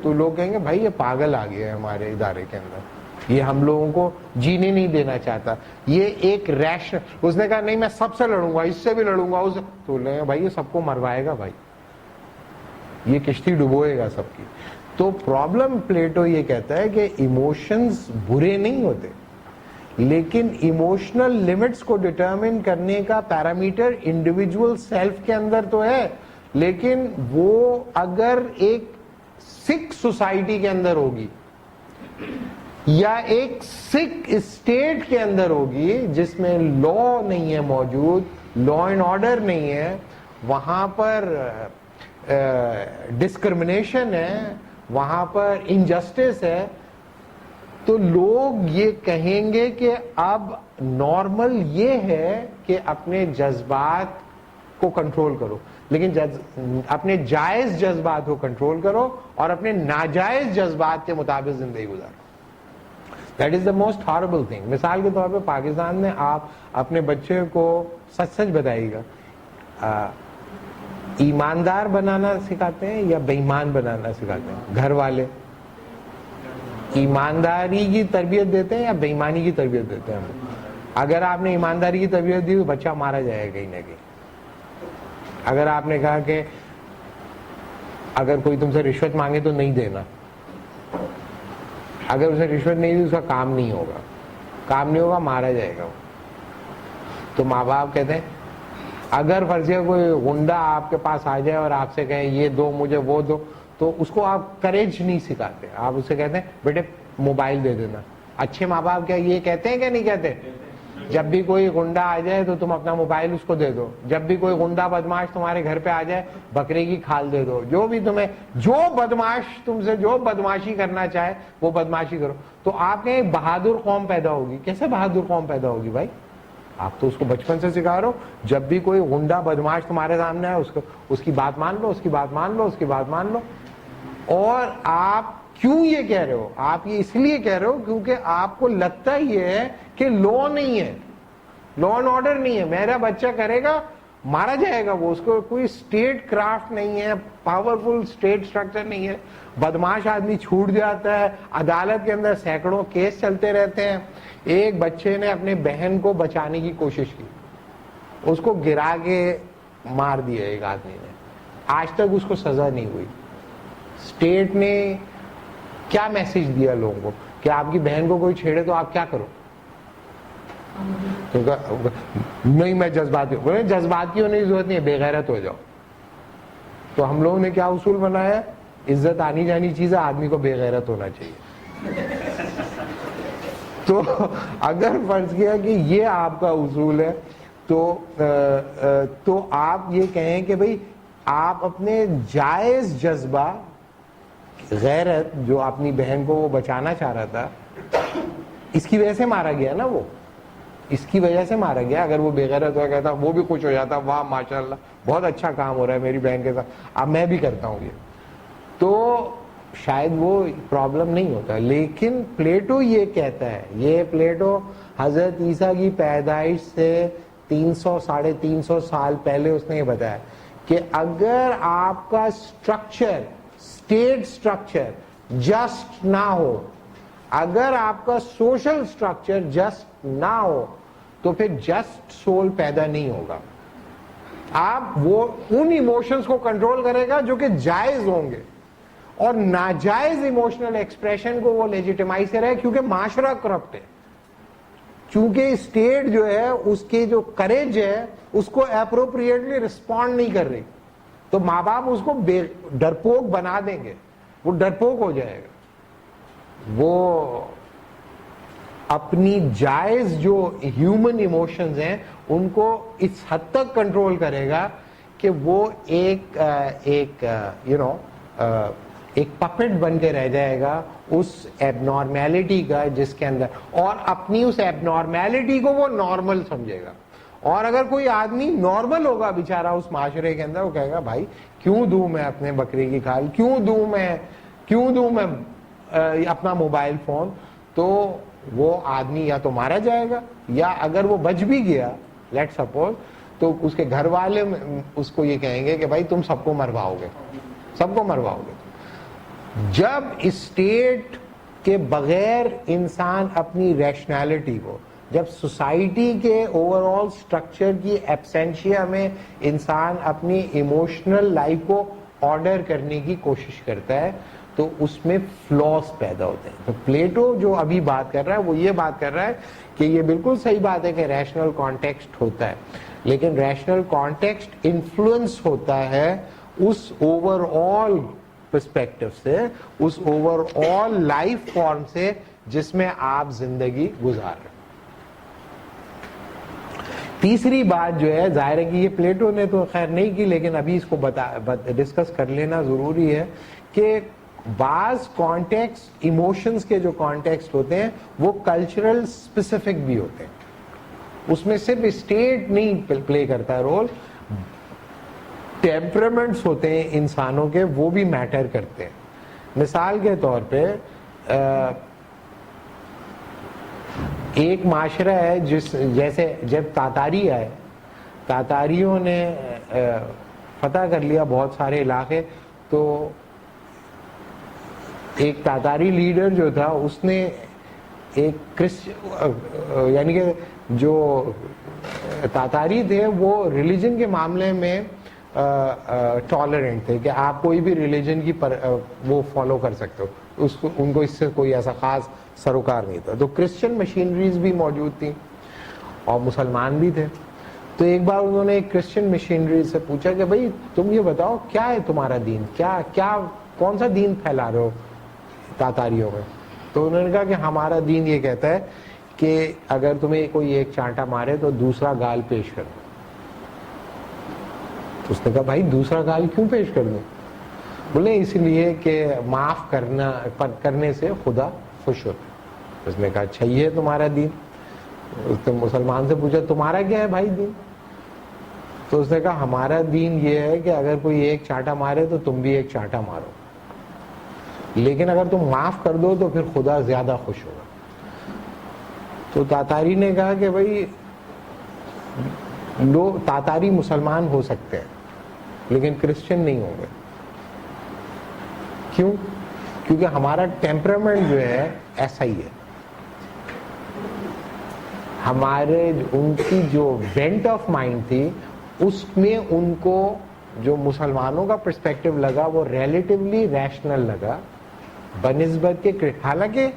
تو لوگ کہیں گے بھائی یہ پاگل آ گیا ہے ہمارے ادارے کے اندر, یہ ہم لوگوں کو جینے نہیں دینا چاہتا, یہ ایک ریشن. اس نے کہا نہیں میں سب سے لڑوں گا, اس سے بھی لڑوں گا, اس سے. تو لیں بھائی یہ سب کو مروائے گا بھائی, یہ کشتی ڈبوئے گا سب کی. تو پرابلم پلیٹو یہ کہتا ہے کہ ایموشنز برے نہیں ہوتے, لیکن ایموشنل لمٹس کو ڈٹرمن کرنے کا پیرامیٹر انڈیویجول سیلف کے اندر تو ہے, لیکن وہ اگر ایک سکھ سوسائٹی کے اندر ہوگی یا ایک سکھ اسٹیٹ کے اندر ہوگی جس میں لا نہیں ہے موجود, لا اینڈ آرڈر نہیں ہے, وہاں پر ڈسکرمنیشن ہے, وہاں پر انجسٹس ہے, تو لوگ یہ کہیں گے کہ اب نارمل یہ ہے کہ اپنے جذبات کو کنٹرول کرو, لیکن اپنے جائز جذبات کو کنٹرول کرو اور اپنے ناجائز جذبات کے مطابق زندگی گزارو. That is the most horrible thing. مثال کے طور پہ پاکستان میں آپ اپنے بچے کو سچ سچ بتائیے گا, ایماندار بنانا سکھاتے ہیں یا بے ایمان بنانا سکھاتے ہیں؟ گھر والے ایمانداری کی تربیت دیتے ہیں یا بے ایمانی کی تربیت دیتے ہیں؟ اگر آپ نے ایمانداری کی تربیت دی تو بچہ مارا جائے گا کہیں نہ کہیں. اگر آپ نے کہا کہ اگر کوئی تم سے رشوت مانگے تو نہیں دینا, اگر اسے رشوت نہیں دی اس کا کام نہیں ہوگا, مارا جائے گا. تو ماں باپ کہتے ہیں اگر فرضیہ کوئی غنڈہ آپ کے پاس آ جائے اور آپ سے کہے یہ دو مجھے وہ دو, تو اس کو آپ کریج نہیں سکھاتے, آپ اسے کہتے ہیں بیٹے موبائل دے دینا. اچھے ماں باپ کیا یہ کہتے ہیں کہ نہیں کہتے؟ جب بھی کوئی غنڈہ آ جائے تو تم اپنا موبائل اس کو دے دو, جب بھی کوئی غنڈہ بدماش تمہارے گھر پہ آ جائے بکرے کی کھال دے دو, جو بھی تمہیں جو بدماش تم سے جو بدماشی کرنا چاہے وہ بدماشی کرو. تو آپ کہیں بہادر قوم پیدا ہوگی. کیسے بہادر قوم پیدا ہوگی بھائی؟ آپ تو اس کو بچپن سے سکھا رہے ہو, جب بھی کوئی غنڈہ بدماش تمہارے سامنے آئے اس کی بات مان لو, اس کی بات مان لو, اس کی بات مان لو. اور آپ کیوں یہ کہہ رہے ہو؟ آپ یہ اس لیے کہہ رہے ہو کیونکہ آپ کو لگتا یہ ہے کہ لا نہیں ہے, لا اینڈ آرڈر نہیں ہے, میرا بچہ کرے گا مارا جائے گا. وہ اس کو کوئی اسٹیٹ کرافٹ نہیں ہے, پاورفل اسٹیٹ اسٹرکچر نہیں ہے, بدماش آدمی چھوٹ جاتا ہے, عدالت کے اندر سینکڑوں کیس چلتے رہتے ہیں. ایک بچے نے اپنے بہن کو بچانے کی کوشش کی, اس کو گرا کے مار دیا ایک آدمی نے, آج تک اس کو سزا نہیں ہوئی. اسٹیٹ نے کیا میسج دیا لوگوں کو کہ آپ کی بہن کو کوئی چھیڑے تو آپ کیا کرو؟ نہیں میں جذباتی ہوں. جذباتی ہونے کی ضرورت نہیں ہے, بے غیرت ہو جاؤ. تو ہم لوگوں نے کیا اصول بنایا؟ عزت آنی جانی چیز ہے, آدمی کو بے غیرت ہونا چاہیے. تو اگر فرض کیا کہ یہ آپ کا اصول ہے تو آپ یہ کہیں کہ بھئی آپ اپنے جائز جذبہ, غیرت جو اپنی بہن کو وہ بچانا چاہ رہا تھا, اس کی وجہ سے مارا گیا نا, وہ اس کی وجہ سے مارا گیا. اگر وہ بے غیرت ہوا کہتا وہ بھی خوش ہو جاتا, واہ ماشاءاللہ بہت اچھا کام ہو رہا ہے میری بہن کے ساتھ, اب میں بھی کرتا ہوں یہ, تو شاید وہ پرابلم نہیں ہوتا. لیکن پلیٹو یہ کہتا ہے, یہ پلیٹو حضرت عیسیٰ کی پیدائش سے 300-350 سال پہلے اس نے یہ بتایا کہ اگر آپ کا اسٹرکچر, اسٹیٹ اسٹرکچر جسٹ نہ ہو, اگر آپ کا سوشل اسٹرکچر جسٹ نہ ہو, تو پھر جسٹ سول پیدا نہیں ہوگا. آپ وہ ان ایموشنز کو کنٹرول کرے گا جو کہ جائز ہوں گے, اور ناجائز ایموشنل ایکسپریشن کو وہ لیجیٹیمائز کرے, کیونکہ معاشرہ کرپٹ ہے, چونکہ اسٹیٹ جو ہے اس کے جو کریج ہے اس کو اپروپریٹلی رسپونڈ نہیں کر رہی, تو ماں باپ اس کو ڈرپوک بنا دیں گے, وہ ڈرپوک ہو جائے گا. وہ اپنی جائز جو ہیومن ایموشنز ہیں ان کو اس حد تک کنٹرول کرے گا کہ وہ ایک پپٹ بن کے رہ جائے گا اس ایب نارمیلٹی کا جس کے اندر, اور اپنی اس ایب نارمیلٹی کو وہ نارمل سمجھے گا, اور اگر کوئی آدمی نارمل ہوگا بیچارہ اس معاشرے کے اندر, وہ کہے گا بھائی کیوں دوں میں اپنے بکری کی کھال, کیوں دوں میں اپنا موبائل فون, تو وہ آدمی یا تو مارا جائے گا, یا اگر وہ بچ بھی گیا لیٹ سپوز, تو اس کے گھر والے اس کو یہ کہیں گے کہ بھائی تم سب کو مرواؤ گے. جب اسٹیٹ کے بغیر انسان اپنی ریشنالٹی کو, جب سوسائٹی کے اوور آل اسٹرکچر کی ایبسینشیا میں انسان اپنی ایموشنل لائف کو آرڈر کرنے کی کوشش کرتا ہے, تو اس میں فلاز پیدا ہوتے ہیں. تو پلیٹو جو ابھی بات کر رہا ہے وہ یہ بات کر رہا ہے کہ یہ بالکل صحیح بات ہے کہ ریشنل کانٹیکسٹ ہوتا ہے, لیکن ریشنل کانٹیکسٹ انفلوئنس ہوتا ہے اس اوور آل پرسپیکٹو سے, اس اوور آل لائف فارم سے جس میں آپ زندگی گزار رہے ہیں. تیسری بات جو ہے, ظاہر ہے کہ یہ پلیٹو نے تو خیر نہیں کی, لیکن ابھی اس کو ڈسکس کر لینا ضروری ہے کہ بعض کانٹیکسٹ, ایموشنز کے جو کانٹیکسٹ ہوتے ہیں وہ کلچرل اسپیسیفک بھی ہوتے ہیں, اس میں صرف اسٹیٹ نہیں پلے کرتا رول, ٹیمپرامنٹس ہوتے ہیں انسانوں کے, وہ بھی میٹر کرتے ہیں. مثال کے طور پہ ایک معاشرہ ہے جیسے جب تاتاری آئے, تاتاریوں نے فتح کر لیا بہت سارے علاقے, تو ایک تاتاری لیڈر جو تھا اس نے ایک یعنی کہ جو تاتاری تھے وہ ریلیجن کے معاملے میں ٹالرنٹ تھے کہ آپ کوئی بھی ریلیجن کی وہ فالو کر سکتے ہو, ان کو اس سے کوئی ایسا خاص سروکار نہیں تھا. تو کرسچن مشینریز بھی موجود تھیں اور مسلمان بھی تھے. تو ایک بار انہوں نے ایک کرسچن مشینری سے پوچھا کہ بھائی تم یہ بتاؤ کیا ہے تمہارا دین, کیا کون سا دین پھیلا رہے ہو تاتاریوں میں. تو انہوں نے کہا کہ ہمارا دین یہ کہتا ہے کہ اگر تمہیں کوئی ایک چانٹا مارے تو دوسرا گال پیش کر دو. تو اس نے کہا بھائی دوسرا گال کیوں پیش کر دوں؟ بولے اس لیے کہ معاف کرنے سے خدا خوش ہوتا ہے. اس نے کہا اچھا یہ ہے تمہارا دین. اس نے مسلمان سے پوچھا تمہارا کیا ہے بھائی دین؟ تو اس نے کہا ہمارا دین یہ ہے کہ اگر کوئی ایک چانٹا مارے تو تم بھی ایک چانٹا مارو, لیکن اگر تم معاف کر دو تو پھر خدا زیادہ خوش ہوگا. تو تاتاری نے کہا کہ بھائی لوگ تاتاری مسلمان ہو سکتے ہیں لیکن کرسچن نہیں ہوں گے. کیوں؟ کیونکہ ہمارا ٹیمپرامنٹ جو ہے ایسا ہی ہے. ہمارے ان کی جو بینٹ آف مائنڈ تھی اس میں ان کو جو مسلمانوں کا پرسپیکٹو لگا وہ ریلیٹیولی ریشنل لگا بنسبت کے, حالانکہ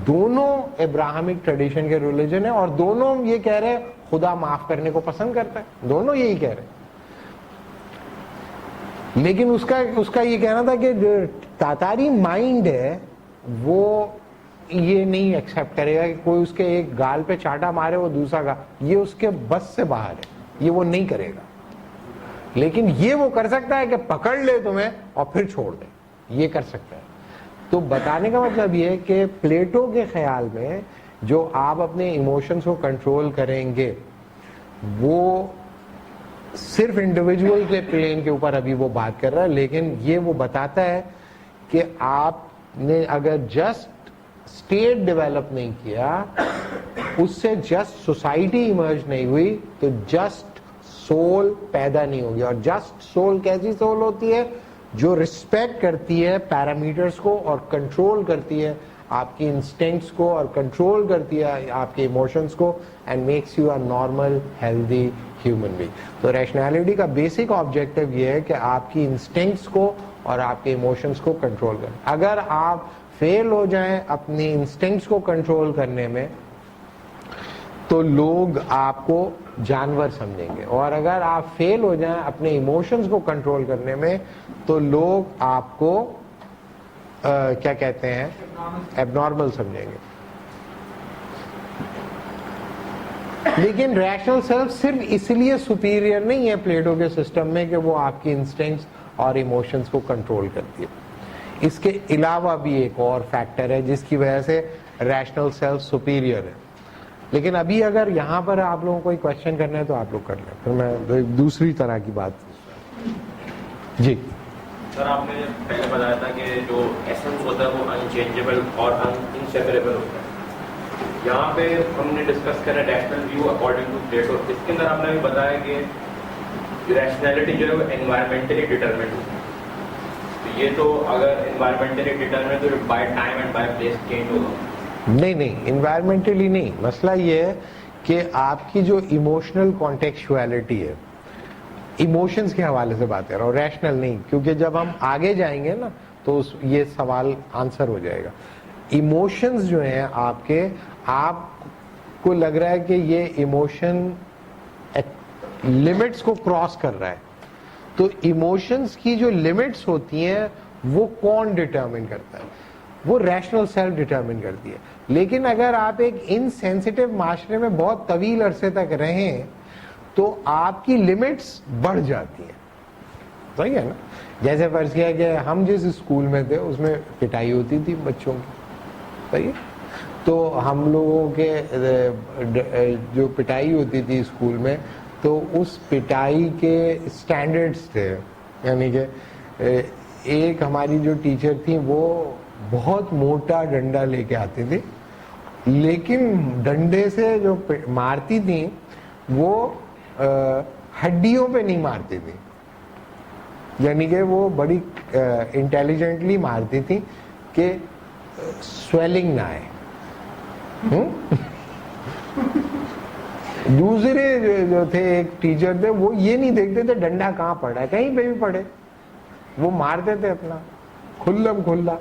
دونوں ابراہمک ٹریڈیشن کے ریلیجن ہیں اور دونوں یہ کہہ رہے ہیں خدا معاف کرنے کو پسند کرتا ہے, دونوں یہی کہہ رہے ہیں. لیکن اس کا یہ کہنا تھا کہ جو تاتاری مائنڈ ہے وہ یہ نہیں ایکسپٹ کرے گا کہ کوئی اس کے ایک گال پہ چاٹا مارے وہ دوسرا گال, یہ اس کے بس سے باہر ہے, یہ وہ نہیں کرے گا. لیکن یہ وہ کر سکتا ہے کہ پکڑ لے تمہیں اور پھر چھوڑ دے, یہ کر سکتا ہے. تو بتانے کا مطلب یہ ہے کہ پلیٹو کے خیال میں جو آپ اپنے ایموشنز کو کنٹرول کریں گے وہ صرف انڈیویجول کے پلین کے اوپر ابھی وہ بات کر رہا ہے, لیکن یہ وہ بتاتا ہے کہ آپ نے اگر جسٹ اسٹیٹ ڈیولپ نہیں کیا, اس سے جسٹ سوسائٹی ایمرج نہیں ہوئی, تو جسٹ سول پیدا نہیں ہوگی. اور جسٹ سول کیسی سول ہوتی ہے؟ جو ریسپیکٹ کرتی ہے پیرامیٹرز کو اور کنٹرول کرتی ہے آپ کی انسٹنکٹس کو اور کنٹرول کرتی ہے آپ کے ایموشنز کو, and makes you a normal healthy human being. تو ریشنالٹی کا بیسک آبجیکٹو یہ ہے کہ آپ کی انسٹنکٹس کو اور آپ کے ایموشنز کو کنٹرول کریں. اگر آپ فیل ہو جائیں اپنی انسٹنکٹس کو کنٹرول کرنے میں تو لوگ آپ کو جانور سمجھیں گے, اور اگر آپ فیل ہو جائیں اپنے ایموشنز کو کنٹرول کرنے میں تو لوگ آپ کو کیا کہتے ہیں, ایب نارمل سمجھیں گے. لیکن ریشنل سیلف صرف اس لیے سپیریئر نہیں ہے پلیٹو کے سسٹم میں کہ وہ آپ کی انسٹنکٹس اور ایموشنز کو کنٹرول کرتی ہے. اس کے علاوہ بھی ایک اور فیکٹر ہے جس کی وجہ سے ریشنل سیلف سپیریئر ہے. لیکن ابھی اگر یہاں پر آپ لوگوں کو کوئی کوشچن کرنا ہے تو آپ لوگ کر لیں, پھر میں دوسری طرح کی بات. جی سر, آپ نے پہلے بتایا تھا کہ جو ایسنس ہوتا ہے وہ انچینجیبل اور انسیپریبل ہوتا ہے. یہاں پہ ہم نے ڈسکس کرا rational view according to Plato. اس کے اندر آپ نے بھی بتایا کہ ریشنلٹی جو ہے وہ انوائرمنٹلی ڈٹرمنٹ ہوتی ہے. تو یہ تو اگر انوائرمنٹلی ڈٹرمنٹ تو by time and by place change ہوگا. نہیں, انوائرمنٹلی نہیں. مسئلہ یہ ہے کہ آپ کی جو ایموشنل کانٹیکچویلٹی ہے, ایموشنز کے حوالے سے بات کر رہا ہوں, ریشنل نہیں, کیونکہ جب ہم آگے جائیں گے نا تو یہ سوال آنسر ہو جائے گا. ایموشنز جو ہیں آپ کے, آپ کو لگ رہا ہے کہ یہ ایموشن لمٹس کو کراس کر رہا ہے, تو ایموشنز کی جو لمٹس ہوتی ہیں وہ کون ڈٹرمن کرتا ہے؟ وہ ریشنل سیلف ڈٹرمن کرتی ہے. لیکن اگر آپ ایک انسینسٹیو معاشرے میں بہت طویل عرصے تک رہیں تو آپ کی لمٹس بڑھ جاتی ہیں. صحیح ہے نا؟ جیسے فرض کیا کہ ہم جس اسکول میں تھے اس میں پٹائی ہوتی تھی بچوں کی, صحیح ہے, تو ہم لوگوں کے جو پٹائی ہوتی تھی اسکول میں تو اس پٹائی کے اسٹینڈرڈس تھے. یعنی کہ ایک ہماری جو ٹیچر تھی وہ بہت موٹا ڈنڈا لے کے آتی تھی, لیکن ڈنڈے سے جو مارتی تھیں وہ ہڈیوں پہ نہیں مارتی تھی, یعنی کہ وہ بڑی انٹیلیجنٹلی مارتی تھی کہ سویلنگ نہ آئے. دوسرے جو تھے ایک ٹیچر تھے وہ یہ نہیں دیکھتے تھے ڈنڈا کہاں پڑا ہے, کہیں پہ بھی پڑے وہ مارتے تھے اپنا کھلم کھلا,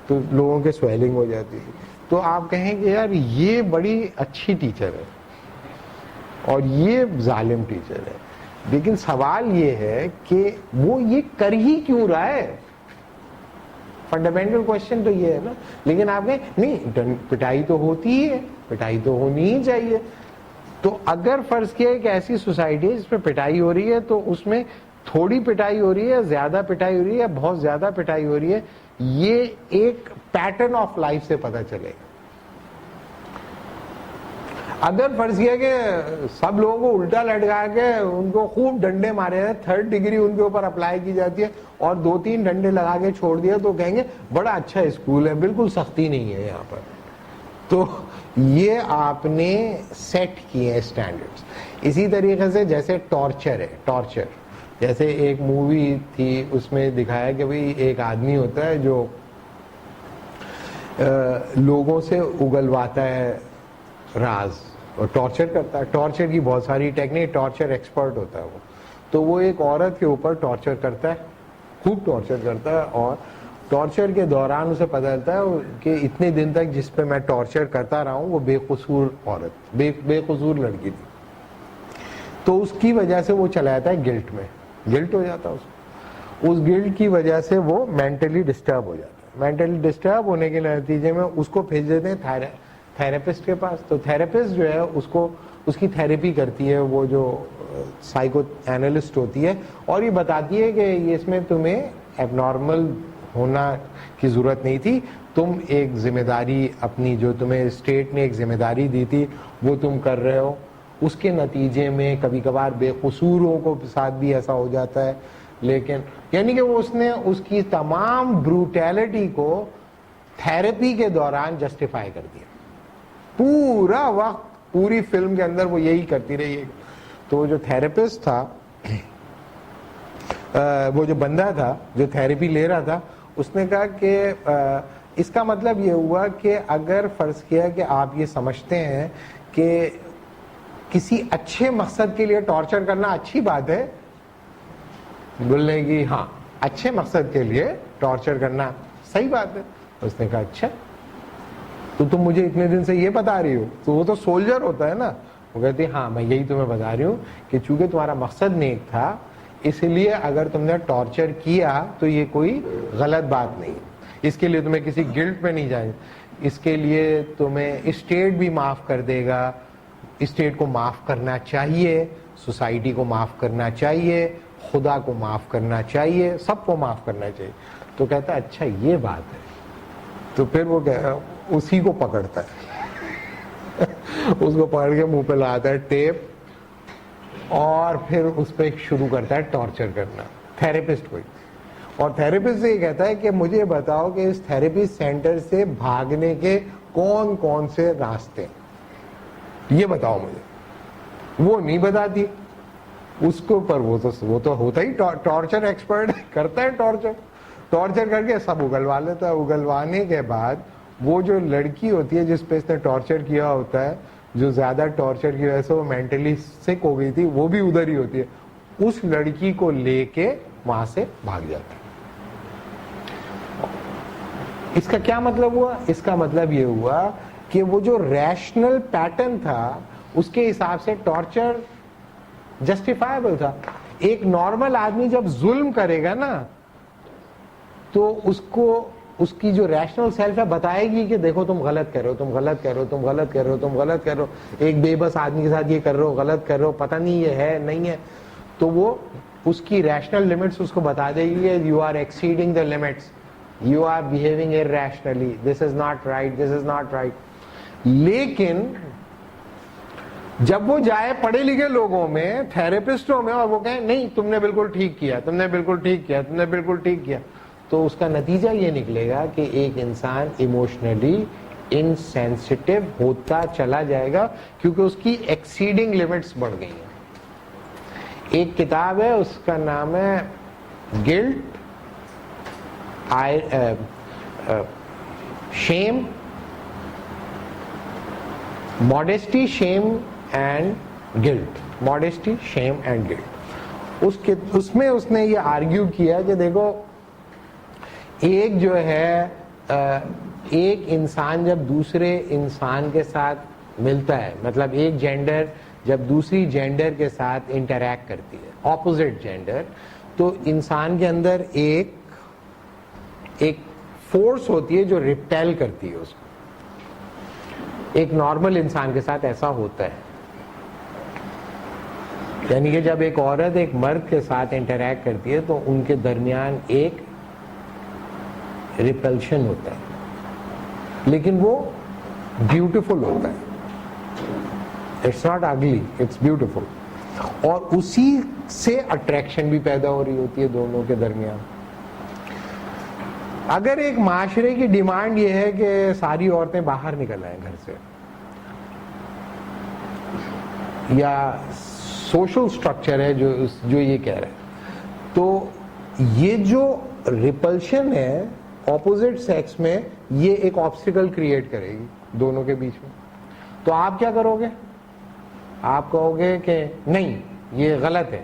تو لوگوں کے سویلنگ ہو جاتی تھی. تو آپ کہیں کہ یار یہ بڑی اچھی ٹیچر ہے اور یہ ظالم ٹیچر ہے, لیکن سوال یہ ہے کہ وہ یہ کر ہی کیوں رہا ہے؟ فنڈامنٹل کوشچن تو یہ ہے نا. لیکن آپ کہیں نہیں, پٹائی تو ہوتی ہی ہے, پٹائی تو ہونی ہی چاہیے. تو اگر فرض کیا ایک ایسی سوسائٹی ہے جس پہ پٹائی ہو رہی ہے تو اس میں تھوڑی پٹائی ہو رہی ہے, زیادہ پٹائی ہو رہی ہے, بہت زیادہ پٹائی ہو رہی ہے, یہ ایک پیٹرن آف لائف سے پتہ چلے گا. اگر فرض کیا کہ سب لوگوں کو الٹا لٹکا کے ان کو خوب ڈنڈے مارے ہیں, 3rd ڈگری ان کے اوپر اپلائی کی جاتی ہے اور 2-3 ڈنڈے لگا کے چھوڑ دیا, تو کہیں گے بڑا اچھا اسکول ہے, بالکل سختی نہیں ہے یہاں پر. تو یہ آپ نے سیٹ کیے ہیں اسٹینڈرڈس. اسی طریقے سے جیسے ٹارچر ہے, ٹارچر جیسے ایک مووی تھی اس میں دکھایا کہ بھئی ایک آدمی ہوتا ہے جو لوگوں سے اگلواتا ہے راز اور ٹارچر کرتا ہے. ٹارچر کی بہت ساری ٹیکنیک, ٹارچر ایکسپرٹ ہوتا ہے وہ. تو وہ ایک عورت کے اوپر ٹارچر کرتا ہے, خوب ٹارچر کرتا ہے, اور ٹارچر کے دوران اسے پتہ چلتا ہے کہ اتنے دن تک جس پہ میں ٹارچر کرتا رہا ہوں وہ بے قصور عورت, بے قصور لڑکی تھی. تو اس کی وجہ سے وہ چلا جاتا ہے گلٹ میں, گلٹ ہو جاتا ہے اس کو. اس گلٹ کی وجہ سے وہ مینٹلی ڈسٹرب ہو جاتا ہے. مینٹلی ڈسٹرب ہونے کے نتیجے میں اس کو بھیج دیتے ہیں تھیراپسٹ کے پاس. تو تھیراپسٹ جو ہے اس کی تھیراپی کرتی ہے, وہ جو سائیکو اینالسٹ ہوتی ہے, اور یہ بتاتی ہے کہ یہ اس میں تمہیں ایب نارمل ہونا کی ضرورت نہیں تھی, تم ایک ذمہ داری اپنی جو تمہیں اسٹیٹ نے ایک ذمہ داری دی تھی وہ تم کر رہے ہو, اس کے نتیجے میں کبھی کبھار بے قصوروں کو ساتھ بھی ایسا ہو جاتا ہے. لیکن یعنی کہ وہ اس نے اس کی تمام بروٹیلٹی کو تھیراپی کے دوران جسٹیفائی کر دیا. پورا وقت پوری فلم کے اندر وہ یہی کرتی رہی. تو جو تھیراپسٹ تھا, وہ جو بندہ تھا جو تھیراپی لے رہا تھا, اس نے کہا کہ اس کا مطلب یہ ہوا کہ اگر فرض کیا کہ آپ یہ سمجھتے ہیں کہ کسی اچھے مقصد کے لیے ٹارچر کرنا اچھی بات ہے, بولنے کی ہاں اچھے مقصد کے لیے ٹارچر کرنا صحیح بات ہے. اس نے کہا اچھا تو تم مجھے اتنے دن سے یہ بتا رہی ہو, تو وہ تو سولجر ہوتا ہے نا, وہ کہتی ہاں میں یہی تمہیں بتا رہی ہوں کہ چونکہ تمہارا مقصد نیک تھا اس لیے اگر تم نے ٹارچر کیا تو یہ کوئی غلط بات نہیں, اس کے لیے تمہیں کسی گلٹ میں نہیں جائیں, اس کے لیے تمہیں اسٹیٹ بھی معاف کر دے گا, اسٹیٹ کو معاف کرنا چاہیے, سوسائٹی کو معاف کرنا چاہیے, خدا کو معاف کرنا چاہیے, سب کو معاف کرنا چاہیے. تو کہتا ہے اچھا یہ بات ہے. تو پھر وہ اسی کو پکڑتا ہے اس کو پکڑ کے منہ پہ لگاتا ہے ٹیپ اور پھر اس پہ شروع کرتا ہے ٹارچر کرنا, تھراپسٹ کوئی. اور تھراپسٹ سے یہ کہتا ہے کہ مجھے بتاؤ کہ اس تھراپی سینٹر سے بھاگنے کے کون کون سے راستے, یہ بتاؤ مجھے. وہ نہیں بتاتی اس کو, پر وہ تو ہوتا ہی ٹارچر ایکسپرٹ, کرتا ہے ٹارچر کر کے سب اگلوا لیتا ہے. اگلوانے کے بعد وہ جو لڑکی ہوتی ہے جس پہ اس نے ٹارچر کیا ہوتا ہے, جو زیادہ ٹارچر کی وجہ سے وہ مینٹلی سک ہو گئی تھی, وہ بھی ادھر ہی ہوتی ہے, اس لڑکی کو لے کے وہاں سے بھاگ جاتا ہے. اس کا کیا مطلب ہوا؟ اس کا مطلب یہ ہوا کہ وہ جو ریشنل پیٹرن تھا اس کے حساب سے ٹارچر جسٹیفائبل تھا. ایک نارمل آدمی جب ظلم کرے گا نا تو اس کو اس کی جو ریشنل سیلف ہے بتائے گی کہ دیکھو تم غلط کر رہے ہو, تم غلط کر رہے ہو, تم غلط کر رہے ہو, تم غلط کر رہے ہو. ایک بے بس آدمی کے ساتھ یہ کر رہے ہو, غلط کر رہے ہو, پتہ نہیں یہ ہے نہیں ہے, تو وہ اس کی ریشنل لمٹس اس کو بتا دے گی کہ you are exceeding the limits, you are behaving irrationally, this is not right, this is not right. لیکن جب وہ جائے پڑھے لکھے لوگوں میں, تھراپسٹوں میں, اور وہ کہیں نہیں تم نے بالکل ٹھیک کیا, تم نے بالکل ٹھیک کیا, تم نے بالکل ٹھیک کیا, تو اس کا نتیجہ یہ نکلے گا کہ ایک انسان ایموشنلی انسینسٹیو ہوتا چلا جائے گا کیونکہ اس کی ایکسیڈنگ لمٹس بڑھ گئی ہیں. ایک کتاب ہے اس کا نام ہے guilt, shame, modesty, shame and guilt, modesty, shame and guilt. اس میں اس نے یہ آرگیو کیا کہ دیکھو ایک جو ہے ایک انسان جب دوسرے انسان کے ساتھ ملتا ہے, مطلب ایک جینڈر جب دوسری جینڈر کے ساتھ انٹریکٹ کرتی ہے, اپوزٹ جینڈر, تو انسان کے اندر ایک فورس ہوتی ہے جو ریپیل کرتی ہے اس کو. ایک نارمل انسان کے ساتھ ایسا ہوتا ہے, یعنی کہ جب ایک عورت ایک مرد کے ساتھ انٹریکٹ کرتی ہے تو ان کے درمیان ایک ریپلشن ہوتا ہے, لیکن وہ بیوٹیفل ہوتا ہے. اٹس ناٹ اگلی, اٹس بیوٹیفل. اور اسی سے اٹریکشن بھی پیدا ہو رہی ہوتی ہے دونوں کے درمیان. اگر ایک معاشرے کی ڈیمانڈ یہ ہے کہ ساری عورتیں باہر نکل آئیں گھر سے, یا سوشل سٹرکچر ہے جو یہ کہہ رہا ہے, تو یہ جو ریپلشن ہے اپوزٹ سیکس میں, یہ ایک آبسٹیکل کریٹ کرے گی دونوں کے بیچ میں. تو آپ کیا کرو گے؟ آپ کہو گے کہ نہیں یہ غلط ہے,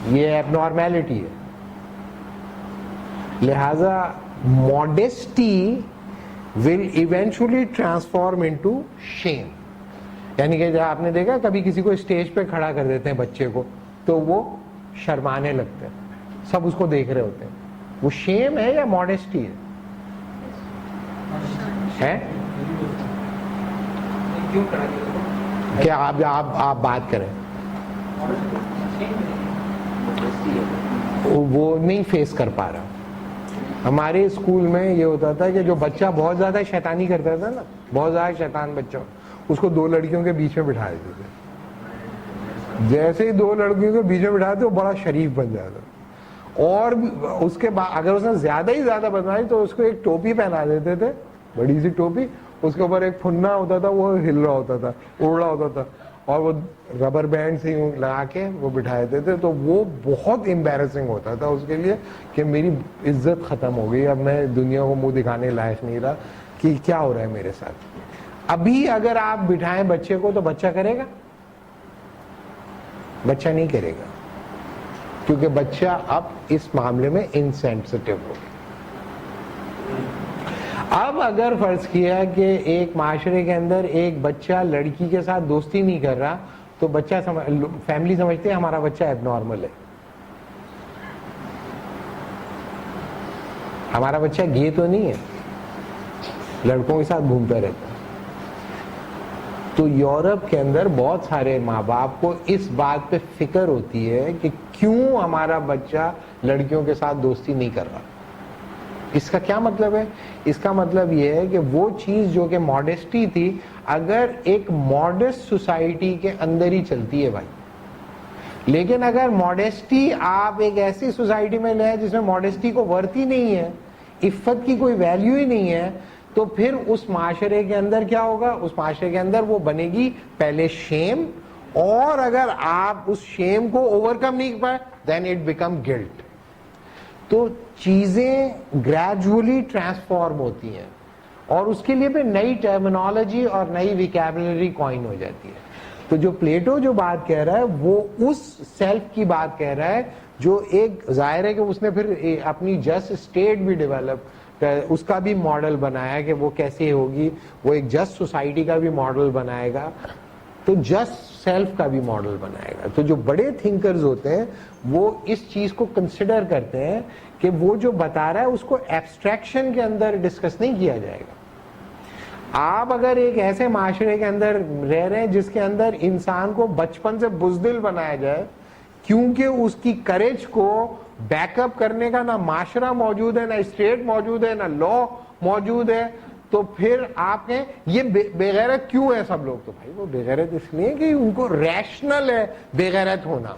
یہ ایب نارمیلٹی ہے. لہذا modesty will eventually transform into shame. یعنی کہ جب آپ نے دیکھا کبھی کسی کو اسٹیج پہ کھڑا کر دیتے ہیں بچے کو تو وہ شرمانے لگتے ہیں, سب اس کو دیکھ رہے ہوتے ہیں, وہ شیم ہے یا ماڈیسٹی ہے؟ کیا آپ بات کریں, وہ نہیں فیس کر پا رہا. ہمارے اسکول میں یہ ہوتا تھا کہ جو بچہ بہت زیادہ شیطانی کرتا تھا نا, بہت زیادہ شیطان بچہ, اس کو دو لڑکیوں کے بیچ میں بٹھا دیتے تھے. جیسے ہی دو لڑکیوں کے بیچ میں بٹھاتے وہ بڑا شریف بن جاتا. اور اس کے بعد اگر اس نے زیادہ ہی زیادہ بدماشی تو اس کو ایک ٹوپی پہنا دیتے تھے, بڑی سی ٹوپی, اس کے اوپر ایک پھنا ہوتا تھا, وہ ہل رہا ہوتا تھا, اڑ رہا ہوتا تھا, اور وہ ربر بینڈ سے لگا کے وہ بٹھا دیتے تھے. تو وہ بہت امبیرسنگ ہوتا تھا اس کے لیے کہ میری عزت ختم ہو گئی, اب میں دنیا کو منہ دکھانے لائق نہیں رہا کہ کیا ہو رہا ہے میرے ساتھ. ابھی اگر آپ بٹھائیں بچے کو تو بچہ کرے گا؟ بچہ نہیں کرے گا, کیونکہ بچہ اب اس معاملے میں انسینسٹیو ہو گیا. اب اگر فرض کیا کہ ایک معاشرے کے اندر ایک بچہ لڑکی کے ساتھ دوستی نہیں کر رہا تو بچہ فیملی سمجھتے ہیں ہمارا بچہ ایب نارمل ہے, ہمارا بچہ گے تو نہیں ہے, لڑکوں کے ساتھ گھومتا رہتا ہے. تو یورپ کے اندر بہت سارے ماں باپ کو اس بات پہ فکر ہوتی ہے کہ کیوں ہمارا بچہ لڑکیوں کے ساتھ دوستی نہیں کر رہا. اس کا کیا مطلب ہے؟ اس کا مطلب یہ ہے کہ وہ چیز جو کہ ماڈسٹی تھی اگر ایک ماڈسٹ سوسائٹی کے اندر ہی چلتی ہے بھائی، لیکن اگر ماڈسٹی آپ ایک ایسی سوسائٹی میں لیں جس میں ماڈسٹی کو ورتھ ہی نہیں ہے، عفت کی کوئی ویلیو ہی نہیں ہے، تو پھر اس معاشرے کے اندر کیا ہوگا؟ اس معاشرے کے اندر وہ بنے گی پہلے شیم، اور اگر آپ اس شیم کو اوور کم نہیں پائے دین اٹ بیکم گلٹ. تو چیزیں گریجولی ٹرانسفارم ہوتی ہیں اور اس کے لیے پھر نئی ٹرمینالوجی اور نئی ویکیبلری کوائن ہو جاتی ہے. تو جو پلیٹو جو بات کہہ رہا ہے وہ اس سیلف کی بات کہہ رہا ہے جو ایک ظاہر ہے کہ اس نے پھر اپنی جسٹ اسٹیٹ بھی ڈیولپ، اس کا بھی ماڈل بنایا کہ وہ کیسے ہوگی، وہ ایک جسٹ سوسائٹی کا بھی ماڈل بنائے گا، تو جسٹ سیلف کا بھی ماڈل بنائے گا. تو جو بڑے تھنکرز ہوتے ہیں وہ اس چیز کو کنسیڈر کرتے ہیں کہ وہ جو بتا رہا ہے اس کو ایبسٹریکشن کے اندر ڈسکس نہیں کیا جائے گا. آپ اگر ایک ایسے معاشرے کے اندر رہ رہے ہیں جس کے اندر انسان کو بچپن سے بزدل بنایا جائے کیونکہ اس کی کریج کو بیک اپ کرنے کا نہ معاشرہ موجود ہے، نہ اسٹیٹ موجود ہے، نہ لا موجود ہے، تو پھر آپ کہیں یہ بے غیرت کیوں ہے سب لوگ؟ تو بھائی وہ بے غیرت اس لیے کہ ان کو ریشنل ہے بے غیرت ہونا،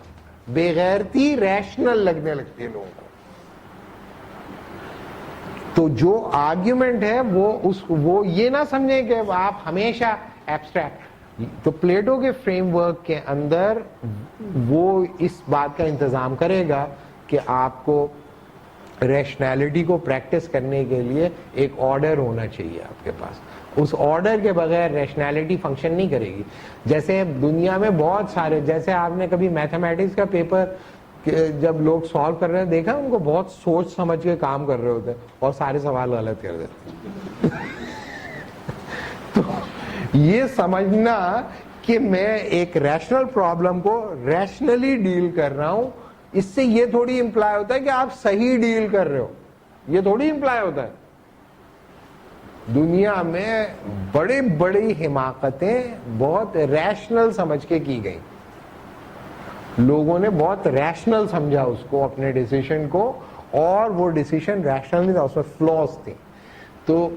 بے غیرتی ریشنل لگنے لگتی ہے لوگوں کو. تو جو آرگیومنٹ ہے وہ یہ نہ سمجھیں کہ آپ ہمیشہ ایبسٹریکٹ. تو پلیٹو کے فریم ورک کے اندر وہ اس بات کا انتظام کرے گا کہ آپ کو ریشنالٹی کو پریکٹس کرنے کے لیے ایک آرڈر ہونا چاہیے آپ کے پاس. اس آرڈر کے بغیر ریشنالٹی فنکشن نہیں کرے گی. جیسے دنیا میں بہت سارے، جیسے آپ نے کبھی میتھمیٹکس کا پیپر جب لوگ سالو کر رہے ہیں دیکھا ان کو بہت سوچ سمجھ کے کام کر رہے ہوتے ہیں اور سارے سوال غلط کر دیتے ہیں. تو یہ سمجھنا کہ میں ایک ریشنل پرابلم کو ریشنلی ڈیل کر رہا ہوں، اس سے یہ تھوڑی امپلائی ہوتا ہے کہ آپ صحیح ڈیل کر رہے ہو، یہ تھوڑی امپلائی ہوتا ہے. دنیا میں بڑی بڑی حماقتیں بہت ریشنل سمجھ کے کی گئی، لوگوں نے بہت ریشنل سمجھا اس کو، اپنے ڈیسیشن کو، اور وہ ڈیسیشن ریشنل نہیں تھا، اس میں فلاز تھے. تو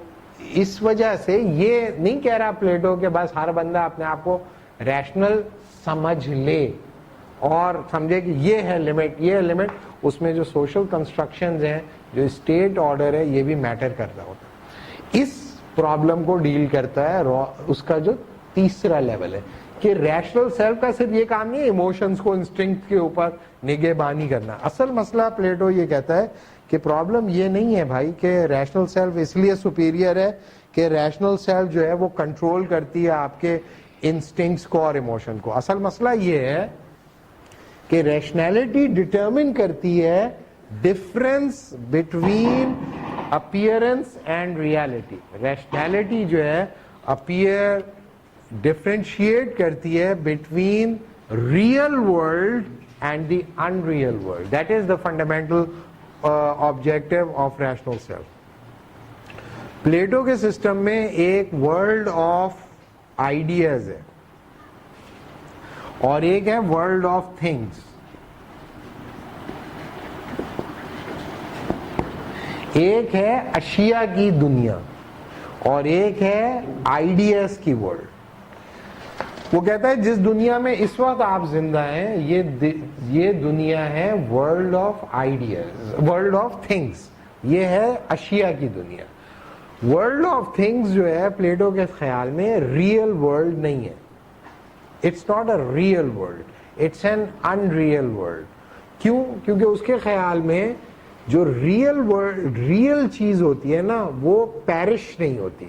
اس وجہ سے یہ نہیں کہہ رہا پلیٹو کہ بس ہر بندہ اپنے آپ کو ریشنل سمجھ لے اور سمجھے کہ یہ ہے لمٹ، یہ ہے لمٹ. اس میں جو سوشل کنسٹرکشنز ہیں، جو اسٹیٹ آرڈر ہے، یہ بھی میٹر کر رہا ہوتا ہے. اس پرابلم کو ڈیل کرتا ہے اس کا جو تیسرا لیول ہے کہ ریشنل سیلف کا صرف یہ کام نہیں ہے ایموشنز کو انسٹنکٹ کے اوپر نگہبانی کرنا. اصل مسئلہ پلیٹو یہ کہتا ہے کہ پرابلم یہ نہیں ہے بھائی کہ ریشنل سیلف اس لیے سپیریئر ہے کہ ریشنل سیلف جو ہے وہ کنٹرول کرتی ہے آپ کے انسٹنکٹس کو اور ایموشن کو. اصل مسئلہ یہ ہے کہ ریشنالٹی ڈٹرمن کرتی ہے difference between appearance and reality. Rationality جو ہے اپیئر ڈفرینشیٹ کرتی ہے between real world and the unreal world. That is the fundamental objective of rational self. Plato کے سسٹم میں ایک ورلڈ آف آئیڈیاز ہے اور ایک ہے ورلڈ آف تھنگس. ایک ہے اشیاء کی دنیا اور ایک ہے آئیڈیاز کی ورلڈ. وہ کہتا ہے جس دنیا میں اس وقت آپ زندہ ہیں یہ دنیا ہے world of ideas, world of things, یہ ہے اشیاء کی دنیا. ورلڈ آف تھنگس جو ہے پلیٹو کے خیال میں ریئل ورلڈ نہیں ہے. It's not a real world, it's an unreal world. کیوں؟ کیونکہ اس کے خیال میں جو ریئل ورلڈ، ریئل چیز ہوتی ہے نا، وہ پیرش نہیں ہوتی.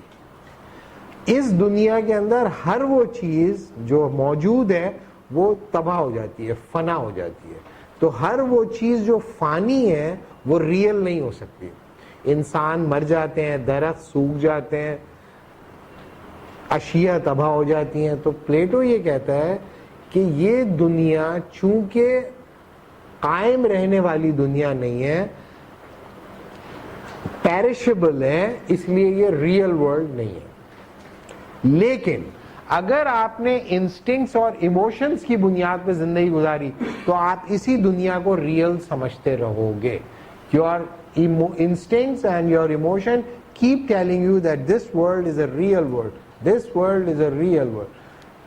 اس دنیا کے اندر ہر وہ چیز جو موجود ہے وہ تباہ ہو جاتی ہے، فنا ہو جاتی ہے. تو ہر وہ چیز جو فانی ہے وہ ریئل نہیں ہو سکتی. انسان مر جاتے ہیں، درخت سوکھ جاتے ہیں، اشیاء تباہ ہو جاتی ہیں. تو پلیٹو یہ کہتا ہے کہ یہ دنیا چونکہ قائم رہنے والی دنیا نہیں ہے، پیرشبل ہے، اس لیے یہ ریئل ورلڈ نہیں ہے. لیکن اگر آپ نے انسٹنکٹس اور ایموشنز کی بنیاد پہ زندگی گزاری تو آپ اسی دنیا کو ریئل سمجھتے رہو گے. You are instincts and your emotion keep telling you that this world is a real world, this world is a real world.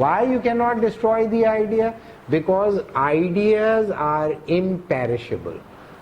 Why you cannot destroy the idea? Because ideas are imperishable.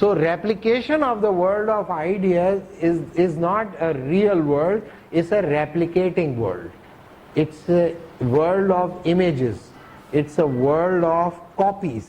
So replication of the world of ideas is not a real world, it's a replicating world. It's a world of images, it's a world of copies.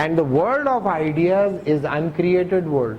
And the world of ideas is uncreated world.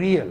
real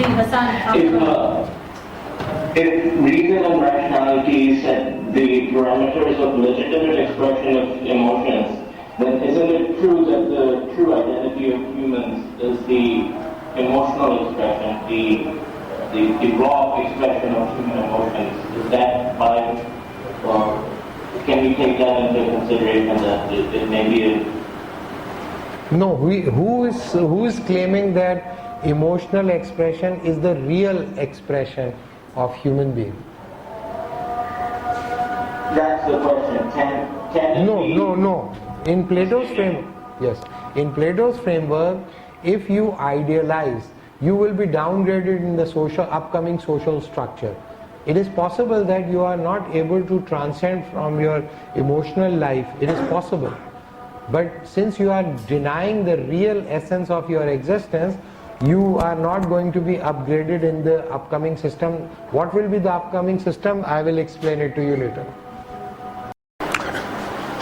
جی Hassan if reason and rationality set the parameters of legitimate expression of emotions, then isn't it true that the true identity of humans is the emotional expression, the raw expression of human emotions? Is that by, or can we take that into consideration that it may be a... No, who is claiming that emotional expression is the real expression of human being? That's the question. Can it be... No. In Plato's framework, yes. In Plato's framework, if you idealize, you will be downgraded in the upcoming social structure. It is possible that you are not able to transcend from your emotional life. It is possible. But since you are denying the real essence of your existence, you are not going to be upgraded in the upcoming system. What will be the upcoming system? I will explain it to you later.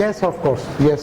Yes, of course. Yes,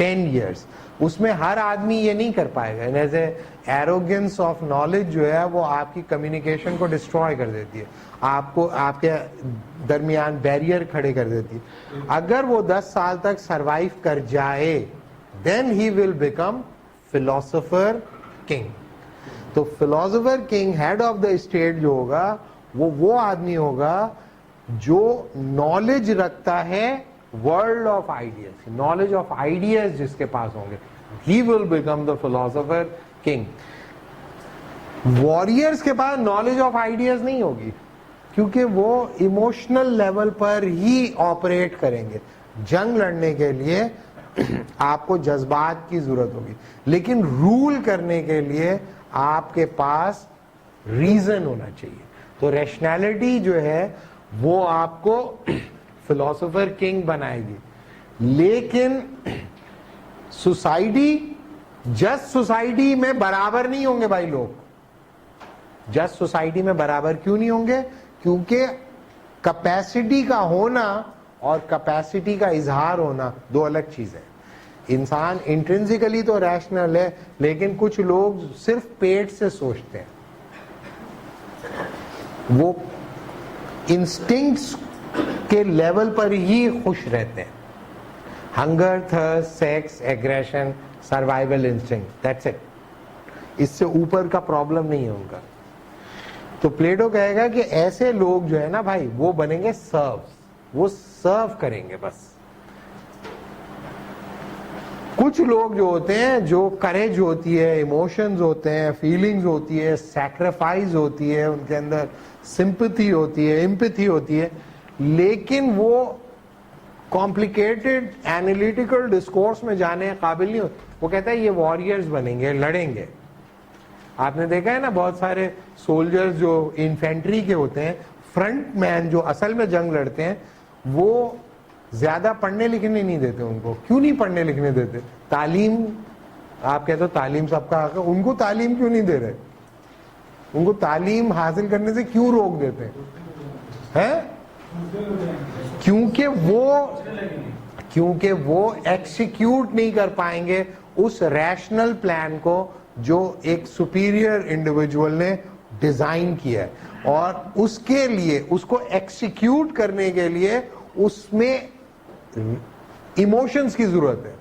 10 years. اس میں ہر آدمی یہ نہیں کر پائے گا. جیسے arrogance of knowledge جو ہے وہ آپ کی کمیونیکیشن کو ڈسٹروائے کر دیتی ہے, آپ کو آپ کے درمیان بیریئر کھڑے کر دیتی ہے. اگر وہ 10 سال تک سروائیو کر جائے then he will become philosopher king. تو philosopher king head of the state جو ہوگا وہ آدمی ہوگا جو نالج رکھتا ہے world of ideas, knowledge of ideas جس کے پاس ہوں گے, he will become the philosopher king. وارئرز کے پاس نالج آف آئیڈیاز نہیں ہوگی کیونکہ وہ ایموشنل لیول پر ہی آپریٹ کریں گے. جنگ لڑنے کے لیے آپ کو جذبات کی ضرورت ہوگی, لیکن رول کرنے کے لیے آپ کے پاس ریزن ہونا چاہیے. تو ریشنالٹی جو ہے وہ آپ کو فلاسفر کنگ بنائے گی. لیکن سوسائٹی, جسٹ سوسائٹی میں برابر نہیں ہوں گے بھائی لوگ. جسٹ سوسائٹی میں برابر کیوں نہیں ہوں گے؟ کیونکہ کیپیسٹی کا ہونا اور کیپیسٹی کا اظہار ہونا دو الگ چیزیں. انسان انٹرنسیکلی تو ریشنل ہے, لیکن کچھ لوگ صرف پیٹ سے سوچتے ہیں, وہ انسٹنکٹس کے لیول پر ہی خوش رہتے ہیں. Hunger, thirst, sex, aggression, survival instinct, that's it. اس سے اوپر کا پرابلم نہیں ہے ان کا. تو پلیٹو کہے گا کہ ایسے لوگ جو ہے نا بھائی وہ بنیں گے سروس, وہ سرو کریں گے بس. کچھ لوگ جو ہوتے ہیں جو کریج ہوتی ہے, ایموشنز ہوتے ہیں, فیلنگز ہوتی ہے, سیکریفائز ہوتی ہے, ان کے اندر سمپتھی ہوتی ہے, امپتھی ہوتی ہے, لیکن وہ کمپلیکیٹڈ اینالیٹیکل ڈسکورس میں جانے قابل نہیں ہوتے. وہ کہتا ہے یہ واریئرز بنیں گے, لڑیں گے. آپ نے دیکھا ہے نا بہت سارے سولجرز جو انفینٹری کے ہوتے ہیں, فرنٹ مین جو اصل میں جنگ لڑتے ہیں, وہ زیادہ پڑھنے لکھنے نہیں دیتے ان کو. کیوں نہیں پڑھنے لکھنے دیتے؟ تعلیم, آپ کہتے ہو تعلیم سب کا حق ہے, ان کو تعلیم کیوں نہیں دے رہے؟ ان کو تعلیم حاصل کرنے سے کیوں روک دیتے ہیں؟ کیونکہ وہ ایکسیکیوٹ نہیں کر پائیں گے اس ریشنل پلان کو جو ایک سپیریئر انڈیویجول نے ڈیزائن کیا ہے, اور اس کے لیے, اس کو ایکسیکیوٹ کرنے کے لیے اس میں ایموشنز کی ضرورت ہے,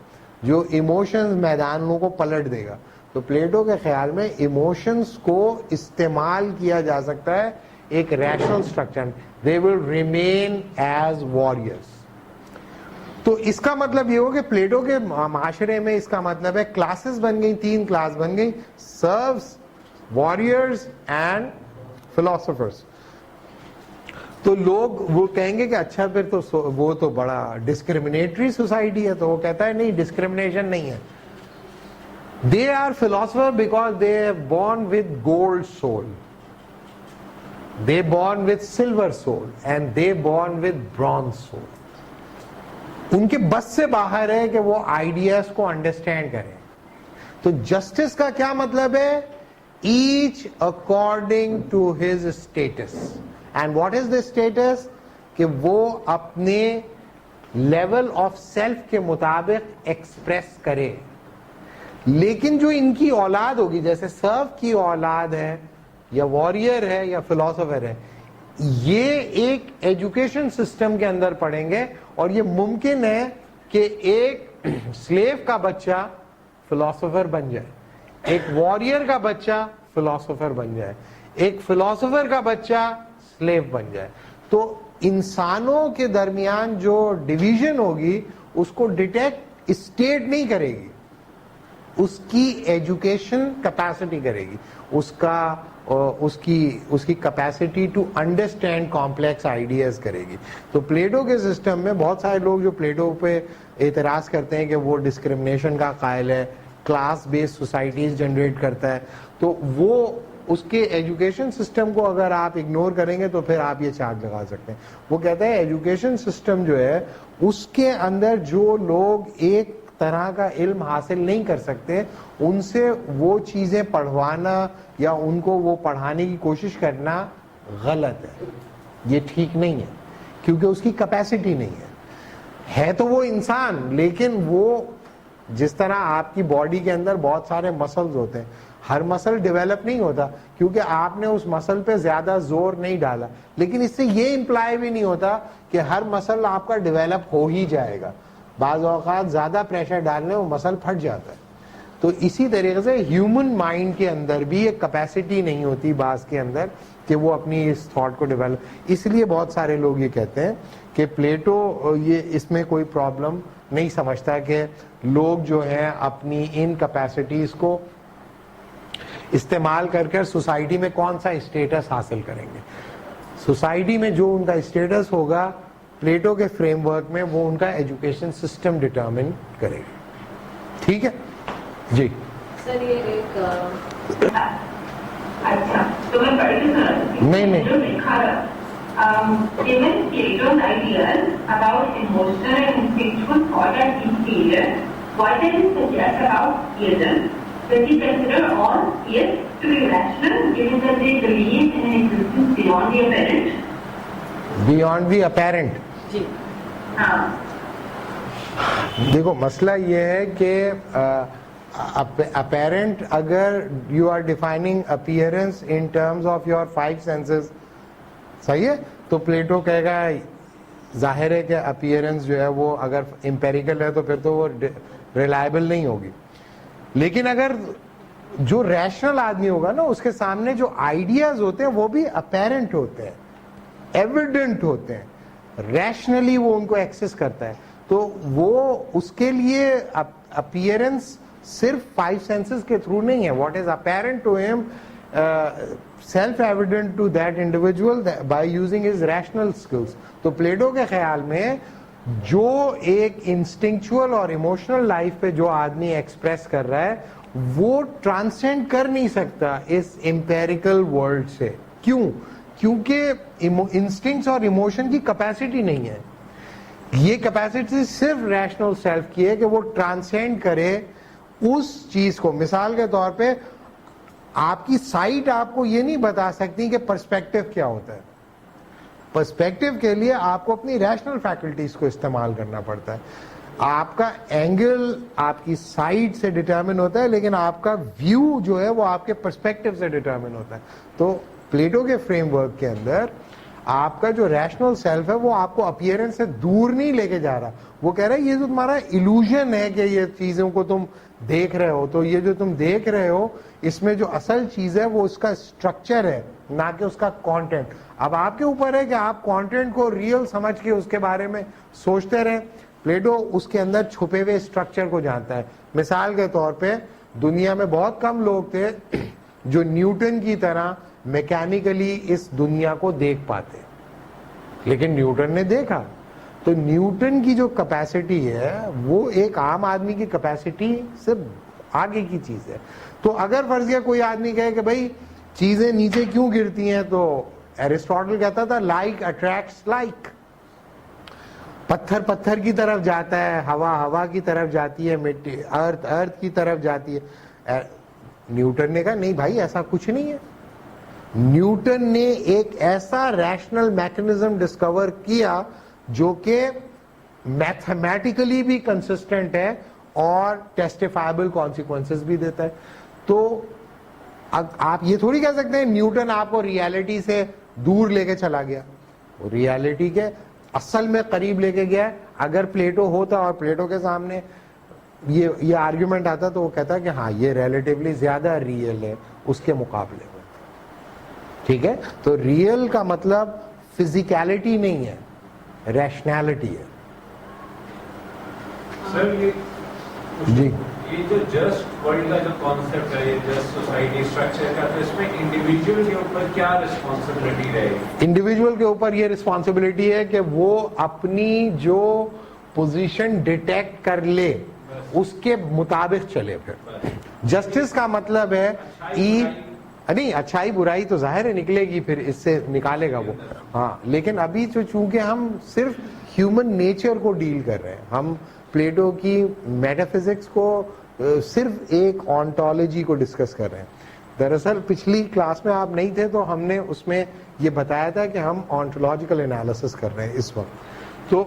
جو ایموشنز میدانوں کو پلٹ دے گا. تو پلیٹو کے خیال میں ایموشنز کو استعمال کیا جا سکتا ہے ایک rational structure. They will remain as warriors. تو اس کا مطلب یہ ہو کہ پلیٹو کے معاشرے میں اس کا مطلب ہے کلاسز بن گئی, 3 کلاس بن گئی, سروس, واریئرز اینڈ فلاسفرز. تو لوگ وہ کہیں گے کہ اچھا پھر تو وہ تو بڑا ڈسکریمنیٹری سوسائٹی ہے. تو وہ کہتا ہے نہیں, ڈسکریمنیشن نہیں ہے. They are philosopher because they are born with gold soul, they born with silver soul, and they born with bronze soul. ان کے بس سے باہر ہے کہ وہ آئیڈیاز کو انڈرسٹینڈ کریں. تو جسٹس کا کیا مطلب ہے؟ Each according to his status. And what is the status? کہ وہ اپنے لیول آف سیلف کے مطابق ایکسپریس کرے. لیکن جو ان کی اولاد ہوگی, جیسے سرو کی اولاد ہے یا واریئر ہے یا فلاسفر ہے, یہ ایک ایجوکیشن سسٹم کے اندر پڑھیں گے, اور یہ ممکن ہے کہ ایک سلیو کا بچہ فلاسفر بن جائے, ایک واریئر کا بچہ فلاسفر بن جائے, ایک فلاسفر کا بچہ سلیو بن جائے. تو انسانوں کے درمیان جو ڈویژن ہوگی اس کو ڈیٹیکٹ اسٹیٹ نہیں کرے گی, اس کی ایجوکیشن کیپیسٹی کرے گی, اس کی capacity to understand complex ideas کرے گی. تو پلیٹو کے سسٹم میں بہت سارے لوگ جو پلیٹو پہ اعتراض کرتے ہیں کہ وہ ڈسکریمنیشن کا قائل ہے, کلاس بیس سوسائٹیز جنریٹ کرتا ہے, تو وہ اس کے ایجوکیشن سسٹم کو اگر آپ اگنور کریں گے تو پھر آپ یہ چارج لگا سکتے ہیں. وہ کہتا ہے ایجوکیشن سسٹم جو ہے اس کے اندر جو لوگ ایک طرح کا علم حاصل نہیں کر سکتے, ان سے وہ چیزیں پڑھوانا یا ان کو وہ پڑھانے کی کوشش کرنا غلط ہے, یہ ٹھیک نہیں ہے, کیونکہ اس کی کیپیسٹی نہیں ہے. ہے تو وہ انسان, لیکن وہ جس طرح آپ کی باڈی کے اندر بہت سارے مسلز ہوتے ہیں, ہر مسل ڈیولپ نہیں ہوتا کیونکہ آپ نے اس مسل پہ زیادہ زور نہیں ڈالا, لیکن اس سے یہ امپلائی بھی نہیں ہوتا کہ ہر مسل آپ کا ڈیولپ ہو ہی جائے گا. بعض اوقات زیادہ پریشر ڈالنے وہ مسل پھٹ جاتا ہے. تو اسی طریقے سے ہیومن مائنڈ کے اندر بھی ایک کیپیسٹی نہیں ہوتی بعض کے اندر کہ وہ اپنی اس تھاٹ کو ڈیولپ, اس لیے بہت سارے لوگ یہ کہتے ہیں کہ پلیٹو یہ اس میں کوئی پرابلم نہیں سمجھتا کہ لوگ جو ہیں اپنی ان کیپیسٹیز کو استعمال کر کر سوسائٹی میں کون سا اسٹیٹس حاصل کریں گے. سوسائٹی میں جو ان کا اسٹیٹس ہوگا پلیٹو کے فریم ورک میں وہ ان کا ایجوکیشن سسٹم ڈٹرمن کرے گا. ٹھیک ہے جی سر یہ ایک اچھا تو میں پڑھ کے سنا نہیں. جو لکھا رہا given Plato's ideas about emotional and instinctual thought at each period, what does he suggest about theism? Does he consider all theists to be rational, given that they believe in an existence beyond the apparent? Beyond the apparent. جی ہاں دیکھو مسئلہ یہ ہے کہ apparent اگر you are defining appearance in terms of your 5 senses, صحیح ہے, تو پلیٹو کہے گا ظاہر ہے کہ اپیئرنس جو ہے وہ اگر امپیریکل ہے تو پھر تو وہ ریلائبل نہیں ہوگی. لیکن اگر جو ریشنل آدمی ہوگا نا اس کے سامنے جو آئیڈیاز ہوتے ہیں وہ بھی اپیرنٹ ہوتے ہیں, ایویڈنٹ ہوتے ہیں, ریشنلی وہ ان کو ایکسس کرتا ہے. تو وہ اس کے لیے اپیئرنس صرف 5 سینسز کے تھرو نہیں ہے. What is apparent to him self evident to that individual by using his rational skills. تو پلیٹو کے خیال میں جو ایک انسٹنکچوئل اور ایموشنل لائف پہ جو آدمی ایکسپریس کر رہا ہے وہ ٹرانسینڈ کر نہیں سکتا اس امپیریکل ورلڈ سے. کیوں؟ کیونکہ انسٹنکٹس اور ایموشن کی کیپیسٹی نہیں ہے. یہ کیپیسٹی صرف ریشنل سیلف کی ہے کہ وہ ٹرانسینڈ کرے اس چیز کو. مثال کے طور پہ آپ کی سائٹ آپ کو یہ نہیں بتا سکتی کہ پرسپیکٹو کیا ہوتا ہے. پرسپیکٹو کے لیے آپ کو اپنی ریشنل فیکلٹیز کو استعمال کرنا پڑتا ہے. آپ کا اینگل آپ کی سائٹ سے ڈٹرمن ہوتا ہے لیکن آپ کا ویو جو ہے وہ آپ کے پرسپیکٹو سے ڈٹرمن ہوتا ہے. تو پلیٹو کے فریم ورک کے اندر آپ کا جو ریشنل سیلف ہے وہ آپ کو اپیئرنس سے دور نہیں لے کے جا رہا. وہ کہہ رہا ہے یہ جو تمہارا ایلوژن ہے کہ یہ چیزوں کو تم دیکھ رہے ہو, تو یہ جو تم دیکھ رہے ہو اس میں جو اصل چیز ہے وہ اس کا اسٹرکچر ہے نہ کہ اس کا کانٹینٹ. اب آپ کے اوپر ہے کہ آپ کانٹینٹ کو ریئل سمجھ کے اس کے بارے میں سوچتے رہیں. پلیٹو اس کے اندر چھپے ہوئے اسٹرکچر کو جانتا ہے. مثال کے طور پہ دنیا میں بہت کم لوگ تھے جو نیوٹن کی طرح میکینیکلی اس دنیا کو دیکھ پاتے, لیکن نیوٹن نے دیکھا. تو نیوٹن کی جو کیپیسٹی ہے وہ ایک عام آدمی کی کیپیسٹی سے آگے کی چیز ہے. تو اگر فرضیہ کوئی آدمی کہے کہ بھائی چیزیں نیچے کیوں گرتی ہیں, تو ایرسٹاٹل کہتا تھا لائک اٹریکٹس لائک. پتھر پتھر کی طرف جاتا ہے, ہوا ہوا کی طرف جاتی ہے, مٹی ارتھ ارتھ کی طرف جاتی ہے. نیوٹن نے کہا نہیں بھائی ایسا کچھ نہیں ہے. نیوٹن نے ایک ایسا ریشنل میکنزم ڈسکور کیا جو کہ میتھمیٹیکلی بھی کنسسٹنٹ ہے اور ٹیسٹیفائبل کانسیکوینسز بھی دیتا ہے. تو آپ یہ تھوڑی کہہ سکتے ہیں نیوٹن آپ کو ریالٹی سے دور لے کے چلا گیا. وہ ریالٹی کے اصل میں قریب لے کے گیا. اگر پلیٹو ہوتا اور پلیٹو کے سامنے یہ آرگیومنٹ آتا تو وہ کہتا کہ ہاں یہ ریلیٹیولی زیادہ ریئل ہے اس کے مقابلے میں. ٹھیک ہے, تو ریئل کا مطلب فزیکیلٹی نہیں ہے, ریشنالٹی ہے. سر جی یہ جو جسٹ ورلڈ کا جو کانسیپٹ ہے, یہ جسٹ سوسائٹی اسٹرکچر کا, تو اس میں انڈیویجول کے اوپر کیا رسپانسبلٹی رہے گی؟ انڈیویجول کے اوپر یہ رسپانسبلٹی ہے کہ وہ اپنی جو پوزیشن ڈیٹیکٹ کر لے اس کے مطابق چلے. پھر جسٹس کا مطلب ہے نہیں, اچھائی برائی تو ظاہر ہے نکلے گی, پھر اس سے نکالے گا وہ. ہاں لیکن ابھی تو چونکہ ہم صرف ہیومن نیچر کو ڈیل کر رہے ہیں, ہم پلیٹو کی میٹافزکس کو صرف ایک آنٹولوجی کو ڈسکس کر رہے ہیں. دراصل پچھلی کلاس میں آپ نہیں تھے تو ہم نے اس میں یہ بتایا تھا کہ ہم آنٹولوجیکل انالیسس کر رہے ہیں اس وقت. تو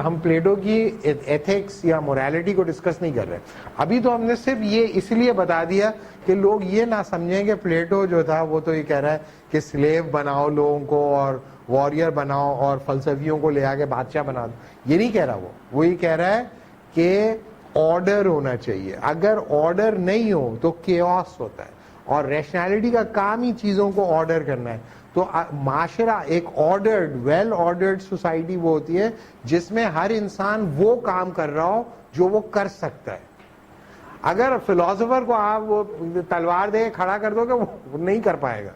ہم پلیٹو کی ایتھکس یا مورالٹی کو ڈسکس نہیں کر رہے. ابھی تو ہم نے صرف یہ اس لیے بتا دیا کہ لوگ یہ نہ سمجھیں کہ پلیٹو جو تھا وہ تو یہ کہہ رہا ہے کہ سلیو بناؤ لوگوں کو اور واریر بناؤ اور فلسفیوں کو لے آ کے بادشاہ بنا دو. یہ نہیں کہہ رہا وہ یہ کہہ رہا ہے کہ آرڈر ہونا چاہیے. اگر آرڈر نہیں ہو تو کیوس ہوتا ہے, اور ریشنالٹی کا کام ہی چیزوں کو آرڈر کرنا ہے. تو معاشرہ ایک آرڈرڈ ویل آرڈرڈ سوسائٹی وہ ہوتی ہے جس میں ہر انسان وہ کام کر رہا ہو جو وہ کر سکتا ہے. اگر فلاسفر کو آپ وہ تلوار دے کے کھڑا کر دو گے وہ نہیں کر پائے گا.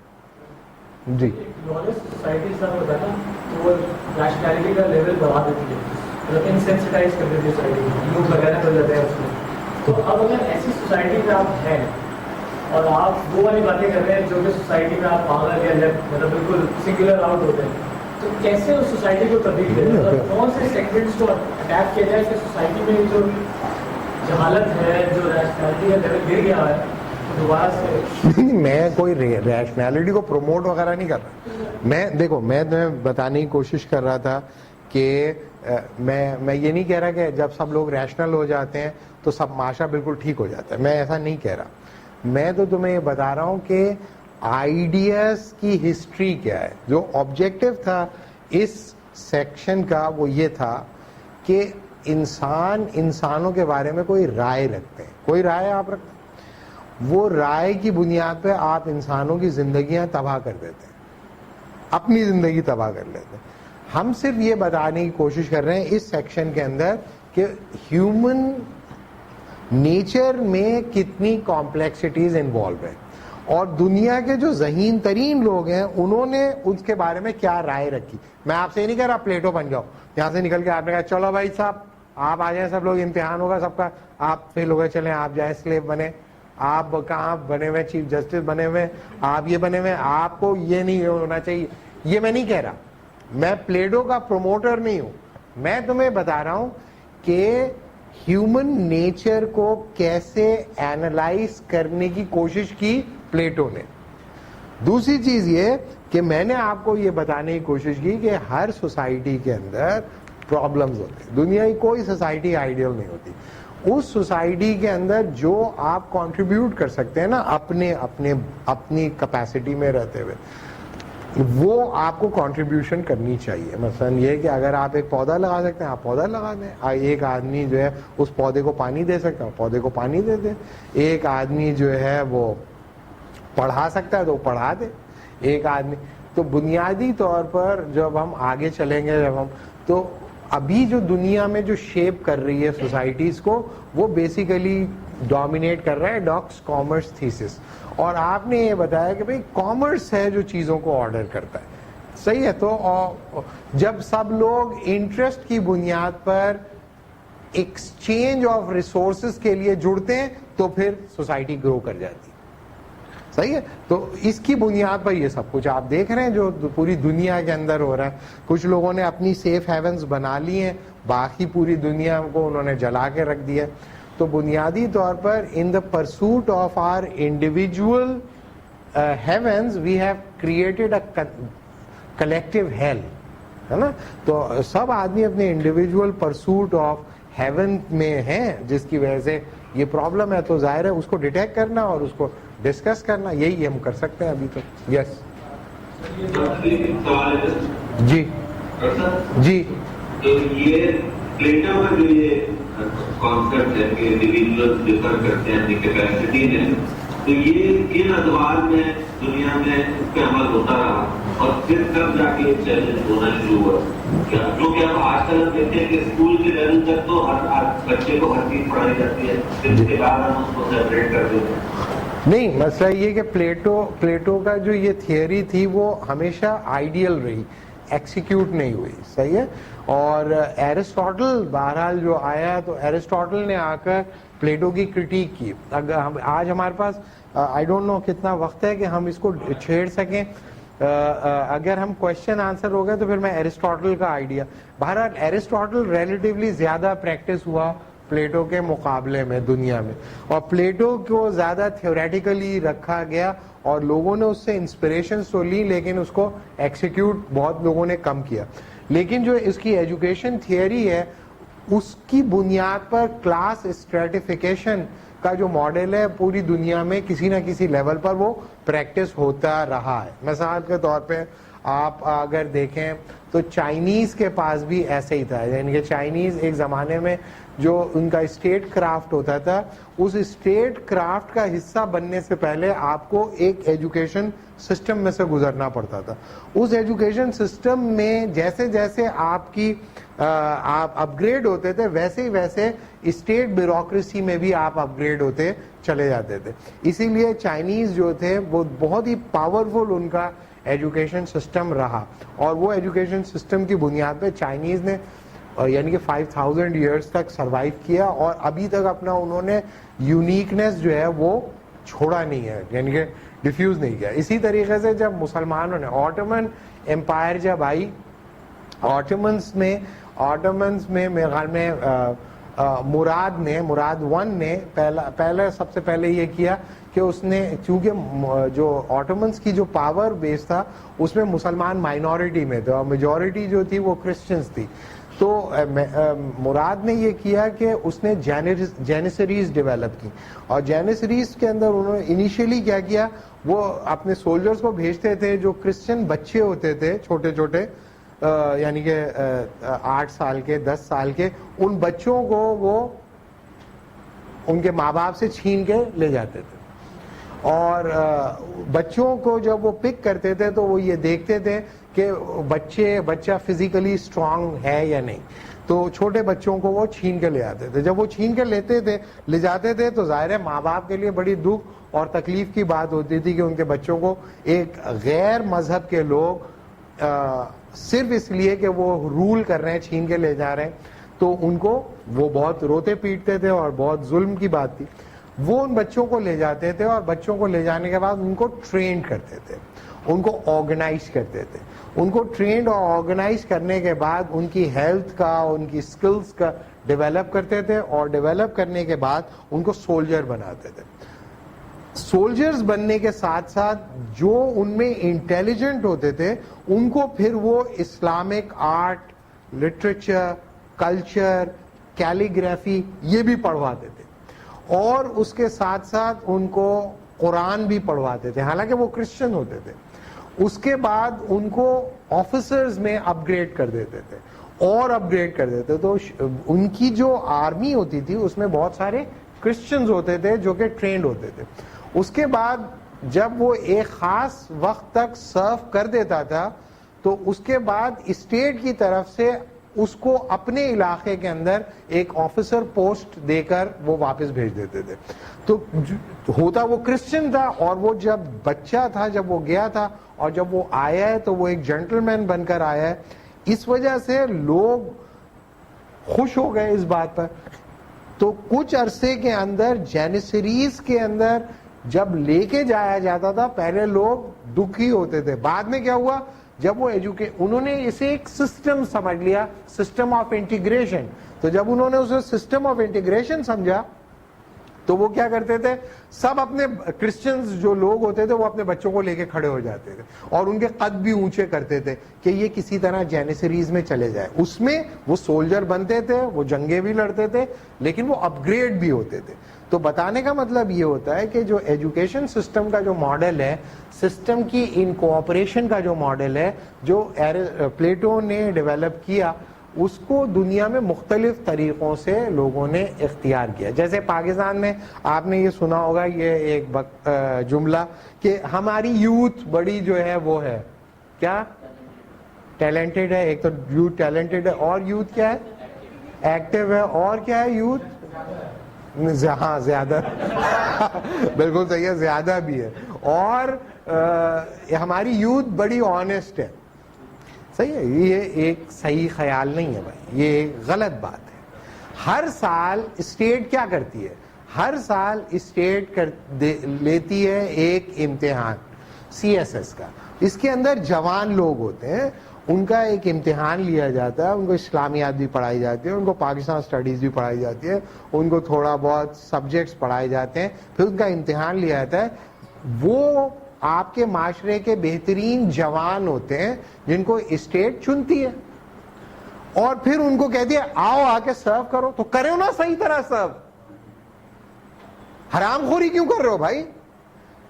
جی سوسائٹی تو وہ ریشنالٹی کا لیول بڑھا دیتی ہے, مطلب انسینسٹائز کر دیتی ہے سوسائٹی, لوگ وغیرہ کر لیتے ہیں اس میں. تو اب اگر ایسی سوسائٹی میں آپ ہیں اور آپ وہ والی باتیں کر رہے ہیں جو کہ سوسائٹی میں آپ پاگل یا مطلب بالکل سنگولر آؤٹ ہوتے ہیں, تو کیسے اس سوسائٹی کو تبدیل کریں, مطلب کون سے سیگمنٹس کو اٹیک کیا جائے کہ سوسائٹی میں جو جہالت ہے, جو ریشنالٹی کا لیول گر گیا ہے, دوبارہ سے. میں کوئی ریشنالٹی کو پروموٹ وغیرہ نہیں کر رہا. میں تمہیں بتانے کی کوشش کر رہا تھا کہ میں یہ نہیں کہہ رہا کہ جب سب لوگ ریشنل ہو جاتے ہیں تو سب معاشرہ بالکل ٹھیک ہو جاتا ہے. میں ایسا نہیں کہہ رہا. میں تو تمہیں یہ بتا رہا ہوں کہ آئیڈیاز کی ہسٹری کیا ہے. جو آبجیکٹو تھا اس سیکشن کا وہ یہ تھا کہ انسانوں کے بارے میں کوئی رائے رکھتے ہیں. کوئی رائے آپ رکھتے ہیں, وہ رائے کی بنیاد پہ آپ انسانوں کی زندگیاں تباہ کر دیتے ہیں, اپنی زندگی تباہ کر لیتے ہیں. ہم صرف یہ بتانے کی کوشش کر رہے ہیں اس سیکشن کے اندر کہ ہیومن نیچر میں کتنی کمپلیکسٹیز انوالو ہیں, اور دنیا کے جو ذہین ترین لوگ ہیں انہوں نے اس کے بارے میں کیا رائے رکھی. میں آپ سے یہ نہیں کہہ رہا پلیٹو بن جاؤ, یہاں سے نکل کے آپ نے کہا چلو بھائی صاحب آپ آ جائیں, سب لوگ امتحان ہوگا سب کا, آپ فیل ہو گئے, چلیں آپ جائیں سلیو بنے. آپ کہاں بنے ہوئے چیف جسٹس بنے ہوئے, آپ یہ بنے ہوئے, آپ کو یہ نہیں ہونا چاہیے. یہ میں نہیں کہہ رہا, میں پلیٹو کا پروموٹر نہیں ہوں. میں تمہیں بتا رہا ہوں کہ ہیومن نیچر کو کیسے اینالائز کرنے کی کوشش کی پلیٹو نے. دوسری چیز یہ کہ میں نے آپ کو یہ بتانے کی کوشش کی کہ ہر سوسائٹی کے اندر پرابلمز ہوتے ہیں. دنیا کی کوئی سوسائٹی آئیڈیل نہیں ہوتی. اس سوسائٹی کے اندر جو آپ کنٹریبیوٹ کر سکتے ہیں نا اپنی کیپیسٹی میں رہتے ہوئے, وہ آپ کو کنٹریبیوشن کرنی چاہیے. مثلا یہ کہ اگر آپ ایک پودا لگا سکتے ہیں آپ پودا لگا دیں. ایک آدمی جو ہے اس پودے کو پانی دے سکتا ہے پودے کو پانی دے دیں. ایک آدمی جو ہے وہ پڑھا سکتا ہے تو پڑھا دے. ایک آدمی تو بنیادی طور پر جب ہم آگے چلیں گے تو ابھی جو دنیا میں جو شیپ کر رہی ہے سوسائٹیز کو وہ بیسیکلی ڈومینیٹ کر رہا ہے ڈاکس کامرس تھیسس. اور آپ نے یہ بتایا کہ بھئی کامرس ہے جو چیزوں کو آرڈر کرتا ہے. صحیح ہے. تو جب سب لوگ انٹرسٹ کی بنیاد پر ایکسچینج آف ریسورسز کے لیے جڑتے ہیں تو پھر سوسائٹی گرو کر جاتی ہے. صحیح ہے. تو اس کی بنیاد پر یہ سب کچھ آپ دیکھ رہے ہیں جو پوری دنیا کے اندر ہو رہا ہے. کچھ لوگوں نے اپنی سیف ہیونز بنا لی ہیں, باقی پوری دنیا کو انہوں نے جلا کے رکھ دیا. تو بنیادی طور پر in the pursuit of our individual heavens we have created a collective hell, ہے نا. تو سب آدمی اپنے انڈیویجول پرسوٹ آف ہیون میں ہیں جس کی وجہ سے یہ پرابلم ہے. تو ظاہر ہے اس کو ڈیٹیکٹ کرنا اور اس کو ڈسکس کرنا, یہی ہم کر سکتے ہیں ابھی تو. یس جی جی. تو یہ پلیٹو کا جو یہ کانسیپٹ ہے کہ انڈیویجول ڈفر کرتے ہیں اپنی کیپیسٹی میں, تو یہ کن ادوار میں دنیا میں اس پہ عمل ہوتا رہا اور پھر تب جا کے چیلنج ہونا شروع ہوا. کیونکہ ہم آج کل دیکھتے ہیں کہ اسکول کے لیول تک تو ہر بچے کو ہر چیز پڑھائی جاتی ہے, پھر اس کے بعد ہم اس کو سیپریٹ کر دیتے ہیں. نہیں, مسئلہ یہ کہ پلیٹو کا جو یہ تھیوری تھی وہ ہمیشہ آئیڈیل رہی, ایکسیکیوٹ نہیں ہوئی. صحیح ہے. اور ایرسٹاٹل بہرحال جو آیا تو ایرسٹاٹل نے آ کر پلیٹو کی کرٹیک کی. اگر آج ہمارے پاس آئی ڈونٹ نو کتنا وقت ہے کہ ہم اس کو چھیڑ سکیں. اگر ہم کوشچن آنسر ہو گئے تو پھر میں ایرسٹاٹل کا آئیڈیا, بہرحال ایرسٹاٹل ریلیٹیولی زیادہ پریکٹس ہوا پلیٹو کے مقابلے میں دنیا میں, اور پلیٹو کو زیادہ تھیوریٹیکلی رکھا گیا اور لوگوں نے اس سے انسپریشنز تو لی لیکن اس کو ایکسیکیوٹ بہت لوگوں نے کم کیا. لیکن جو اس کی ایجوکیشن تھیوری ہے اس کی بنیاد پر کلاس اسٹریٹیفیکیشن کا جو ماڈل ہے پوری دنیا میں کسی نہ کسی لیول پر وہ پریکٹس ہوتا رہا ہے. مثال کے طور پہ آپ اگر دیکھیں تو چائنیز کے پاس بھی ایسے ہی تھا, یعنی کہ چائنیز ایک زمانے میں جو ان کا اسٹیٹ کرافٹ ہوتا تھا, اس اسٹیٹ کرافٹ کا حصہ بننے سے پہلے آپ کو ایک ایجوکیشن سسٹم میں سے گزرنا پڑتا تھا. اس ایجوکیشن سسٹم میں جیسے جیسے آپ اپ گریڈ ہوتے تھے ویسے ہی ویسے اسٹیٹ بیوروکریسی میں بھی آپ اپ گریڈ ہوتے چلے جاتے تھے. اسی لیے چائنیز جو تھے وہ بہت ہی پاورفل ان کا ایجوکیشن سسٹم رہا, اور وہ ایجوکیشن سسٹم کی بنیاد پہ چائنیز نے یعنی کہ 5000 ایئرس تک سروائیو کیا, اور ابھی تک اپنا انہوں نے یونیکنیس جو ہے وہ چھوڑا نہیں ہے, یعنی کہ ڈیفیوز نہیں کیا. اسی طریقے سے جب مسلمانوں نے آٹومن امپائر جب آئی, آٹومنس میں میرے خیال میں مراد ون نے پہلا سب سے پہلے یہ کیا کہ اس نے, چونکہ جو آٹومنس کی جو پاور بیس تھا اس میں مسلمان مائنورٹی میں تھے اور میجورٹی جو تھی وہ کرسچنس تھی, تو مراد نے یہ کیا کہ اس نے جینیسریز ڈیولپ کی, اور جینیسریز کے اندر انہوں نے انیشیلی کیا کیا, وہ اپنے سولجرز کو بھیجتے تھے جو کرسچن بچے ہوتے تھے چھوٹے چھوٹے, یعنی کہ 8 سال کے 10 سال کے, ان بچوں کو وہ ان کے ماں باپ سے چھین کے لے جاتے تھے, اور بچوں کو جب وہ پک کرتے تھے تو وہ یہ دیکھتے تھے کہ بچہ فزیکلی اسٹرانگ ہے یا نہیں, تو چھوٹے بچوں کو وہ چھین کے لے آتے تھے. جب وہ چھین کے لے جاتے تھے تو ظاہر ہے ماں باپ کے لیے بڑی دکھ اور تکلیف کی بات ہوتی تھی کہ ان کے بچوں کو ایک غیر مذہب کے لوگ صرف اس لیے کہ وہ رول کر رہے ہیں چھین کے لے جا رہے ہیں, تو ان کو وہ بہت روتے پیٹتے تھے اور بہت ظلم کی بات تھی. وہ ان بچوں کو لے جاتے تھے اور بچوں کو لے جانے کے بعد ان کو ٹرین کرتے تھے, ان کو آرگنائز کرتے تھے. ان کو ٹرینڈ اور آرگنائز کرنے کے بعد ان کی ہیلتھ کا, ان کی سکلز کا ڈیولپ کرتے تھے, اور ڈیولپ کرنے کے بعد ان کو سولجر بناتے تھے. سولجرز بننے کے ساتھ ساتھ جو ان میں انٹیلیجنٹ ہوتے تھے ان کو پھر وہ Islamic art, literature, culture, calligraphy یہ بھی پڑھواتے تھے, اور اس کے ساتھ ساتھ ان کو قرآن بھی پڑھواتے تھے, حالانکہ وہ کرسچن ہوتے تھے. اس کے بعد ان کو آفیسرز میں اپ گریڈ کر دیتے تھے اور اپ گریڈ کر دیتے, تو ان کی جو آرمی ہوتی تھی اس میں بہت سارے کرسچنز ہوتے تھے جو کہ ٹرینڈ ہوتے تھے. اس کے بعد جب وہ ایک خاص وقت تک سرو کر دیتا تھا تو اس کے بعد اسٹیٹ کی طرف سے اس کو اپنے علاقے کے اندر ایک آفیسر پوسٹ دے کر وہ واپس بھیج دیتے تھے. تو ہوتا وہ کرسچن تھا, اور وہ جب بچہ تھا جب وہ گیا تھا, اور جب وہ آیا ہے تو وہ ایک جینٹل مین بن کر آیا ہے. اس وجہ سے لوگ خوش ہو گئے اس بات پر. تو کچھ عرصے کے اندر جینیسریز کے اندر جب لے کے جایا جاتا تھا پہلے لوگ دکھی ہوتے تھے. بعد میں کیا ہوا, جب وہ انہوں نے اسے ایک سسٹم سمجھ لیا, سسٹم آف انٹیگریشن. تو جب انہوں نے اسے سسٹم آف انٹیگریشن سمجھا تو وہ کیا کرتے تھے, سب اپنے کرسچنز جو لوگ ہوتے تھے وہ اپنے بچوں کو لے کے کھڑے ہو جاتے تھے اور ان کے قد بھی اونچے کرتے تھے کہ یہ کسی طرح جینیسریز میں چلے جائے. اس میں وہ سولجر بنتے تھے, وہ جنگیں بھی لڑتے تھے, لیکن وہ اپ گریڈ بھی ہوتے تھے. تو بتانے کا مطلب یہ ہوتا ہے کہ جو ایجوکیشن سسٹم کا جو ماڈل ہے, سسٹم کی انکوآپریشن کا جو ماڈل ہے جو پلیٹو نے ڈیولپ کیا, اس کو دنیا میں مختلف طریقوں سے لوگوں نے اختیار کیا. جیسے پاکستان میں آپ نے یہ سنا ہوگا یہ ایک جملہ کہ ہماری یوتھ بڑی جو ہے وہ ہے کیا ٹیلنٹڈ ہے. ایک تو یوتھ ٹیلنٹڈ ہے, اور یوتھ کیا ہے ایکٹیو ہے, اور کیا ہے یوتھ ہاں زیادہ بالکل صحیح ہے, زیادہ بھی ہے, اور ہماری یوتھ بڑی آنےسٹ ہے. صحیح ہے, یہ ایک صحیح خیال نہیں ہے بھائی, یہ ایک غلط بات ہے. ہر سال اسٹیٹ کیا کرتی ہے, ہر سال اسٹیٹ لیتی ہے ایک امتحان CSS کا. اس کے اندر جوان لوگ ہوتے ہیں, ان کا ایک امتحان لیا جاتا ہے, ان کو اسلامیات بھی پڑھائی جاتی ہے, ان کو پاکستان اسٹڈیز بھی پڑھائی جاتی ہے, ان کو تھوڑا بہت سبجیکٹس پڑھائے جاتے ہیں, پھر ان کا امتحان لیا جاتا ہے. وہ آپ کے معاشرے کے بہترین جوان ہوتے ہیں جن کو اسٹیٹ چنتی ہے. اور پھر ان کو کہتی ہے آؤ آ کے سرو کرو, تو کرو نا صحیح طرح سرو. حرام خوری کیوں کر رہے ہو بھائی؟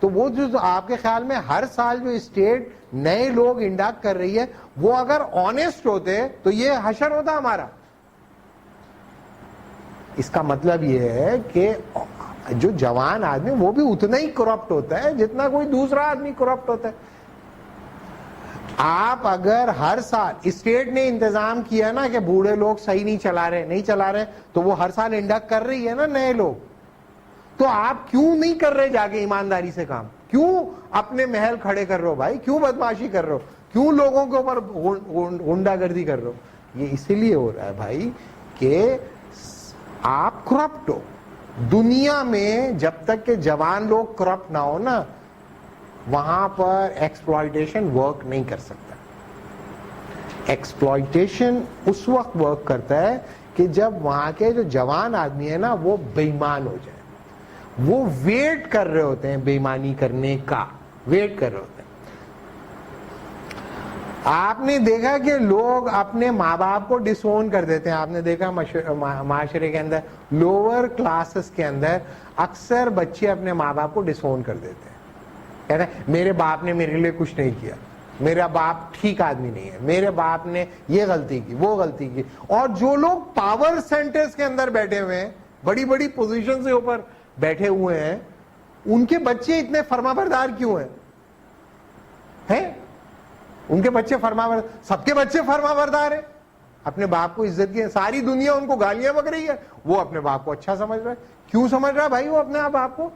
تو وہ جو آپ کے خیال میں ہر سال جو اسٹیٹ نئے لوگ انڈکٹ کر رہی ہے, وہ اگر آنےسٹ ہوتے تو یہ حشر ہوتا ہمارا. اس کا مطلب یہ ہے کہ جو جوان آدمی وہ بھی اتنا ہی کرپٹ ہوتا ہے جتنا کوئی دوسرا آدمی کرپٹ ہوتا ہے. آپ اگر ہر سال اسٹیٹ نے انتظام کیا نا کہ بوڑھے لوگ صحیح نہیں چلا رہے, تو وہ ہر سال انڈکٹ کر رہی ہے نا نئے لوگ, تو آپ کیوں نہیں کر رہے جا کے ایمانداری سے کام؟ کیوں اپنے محل کھڑے کر رہے ہو بھائی؟ کیوں بدماشی کر رہے ہو؟ کیوں لوگوں کے اوپر غنڈہ گردی کر رہے ہو؟ یہ اسی لیے ہو رہا ہے بھائی کہ آپ کرپٹ ہو. دنیا میں جب تک کہ جوان لوگ کرپٹ نہ ہو نا, وہاں پر ایکسپلائٹیشن ورک نہیں کر سکتا. ایکسپلائٹیشن اس وقت ورک کرتا ہے کہ جب وہاں کے جو جوان آدمی ہے نا وہ بے ایمان ہو جائے. وہ ویٹ کر رہے ہوتے ہیں بے ایمانی کرنے کا, ویٹ کر رہے ہوتے ہیں. آپ نے دیکھا کہ لوگ اپنے ماں باپ کو ڈس اون کر دیتے ہیں. آپ نے دیکھا معاشرے کے اندر لوور کلاسز کے اندر اکثر بچے اپنے ماں باپ کو ڈس اون کر دیتے ہیں. کہتے ہیں میرے باپ نے میرے لیے کچھ نہیں کیا, میرا باپ ٹھیک آدمی نہیں ہے, میرے باپ نے یہ غلطی کی وہ غلطی کی. اور جو لوگ پاور سینٹرز کے اندر بیٹھے ہوئے ہیں, بڑی بڑی پوزیشن سے اوپر بیٹھے ہوئے ہیں, ان کے بچے اتنے فرما بردار کیوں ہیں؟ ان کے بچے سب کے بچے فرما بردار ہیں, اپنے باپ کو عزت کی. ساری دنیا ان کو گالیاں بک رہی ہے, وہ اپنے باپ کو اچھا سمجھ رہا ہے. کیوں سمجھ رہا ہے بھائی وہ اپنے باپ کو؟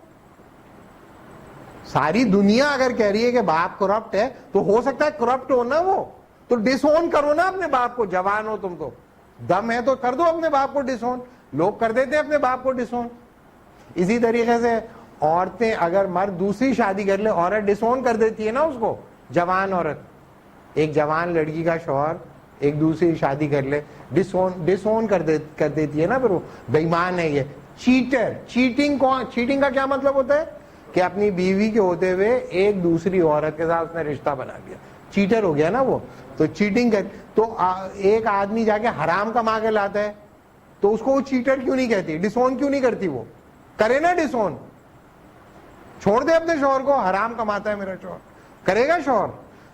ساری دنیا اگر کہہ رہی ہے کہ باپ کرپٹ ہے, تو ہو سکتا ہے کرپٹ ہو نا وہ, تو ڈس اون کرو نا اپنے باپ کو. جوان ہو تم, تو دم ہے تو کر دو اپنے باپ کو ڈس اون. لوگ کر دیتے ہیں اپنے باپ کو ڈس اون. اسی طریقے سے عورتیں, اگر مرد دوسری شادی کر لے, عورت ڈس اون کر دیتی ہے نا اس کو. جوان عورت, ایک جوان لڑکی کا شوہر ایک دوسری شادی کر لے, ڈس اون کر دیتی ہے نا, پھر وہ بے ایمان ہے. یہ چیٹر. چیٹنگ کا کیا مطلب ہوتا ہے؟ کہ اپنی بیوی کے ہوتے ہوئے ایک دوسری عورت کے ساتھ اس نے رشتہ بنا لیا, چیٹر ہو گیا نا وہ. تو چیٹنگ کر, تو ایک آدمی جا کے حرام کما کے لاتا ہے, تو اس کو وہ چیٹر کیوں نہیں کہتی؟ ڈس اون کیوں نہیں کرتی؟ وہ کرے نا ڈس اون, چھوڑ دے اپنے شوہر کو, حرام کماتا ہے میرا شوہر, کرے گا شوہر.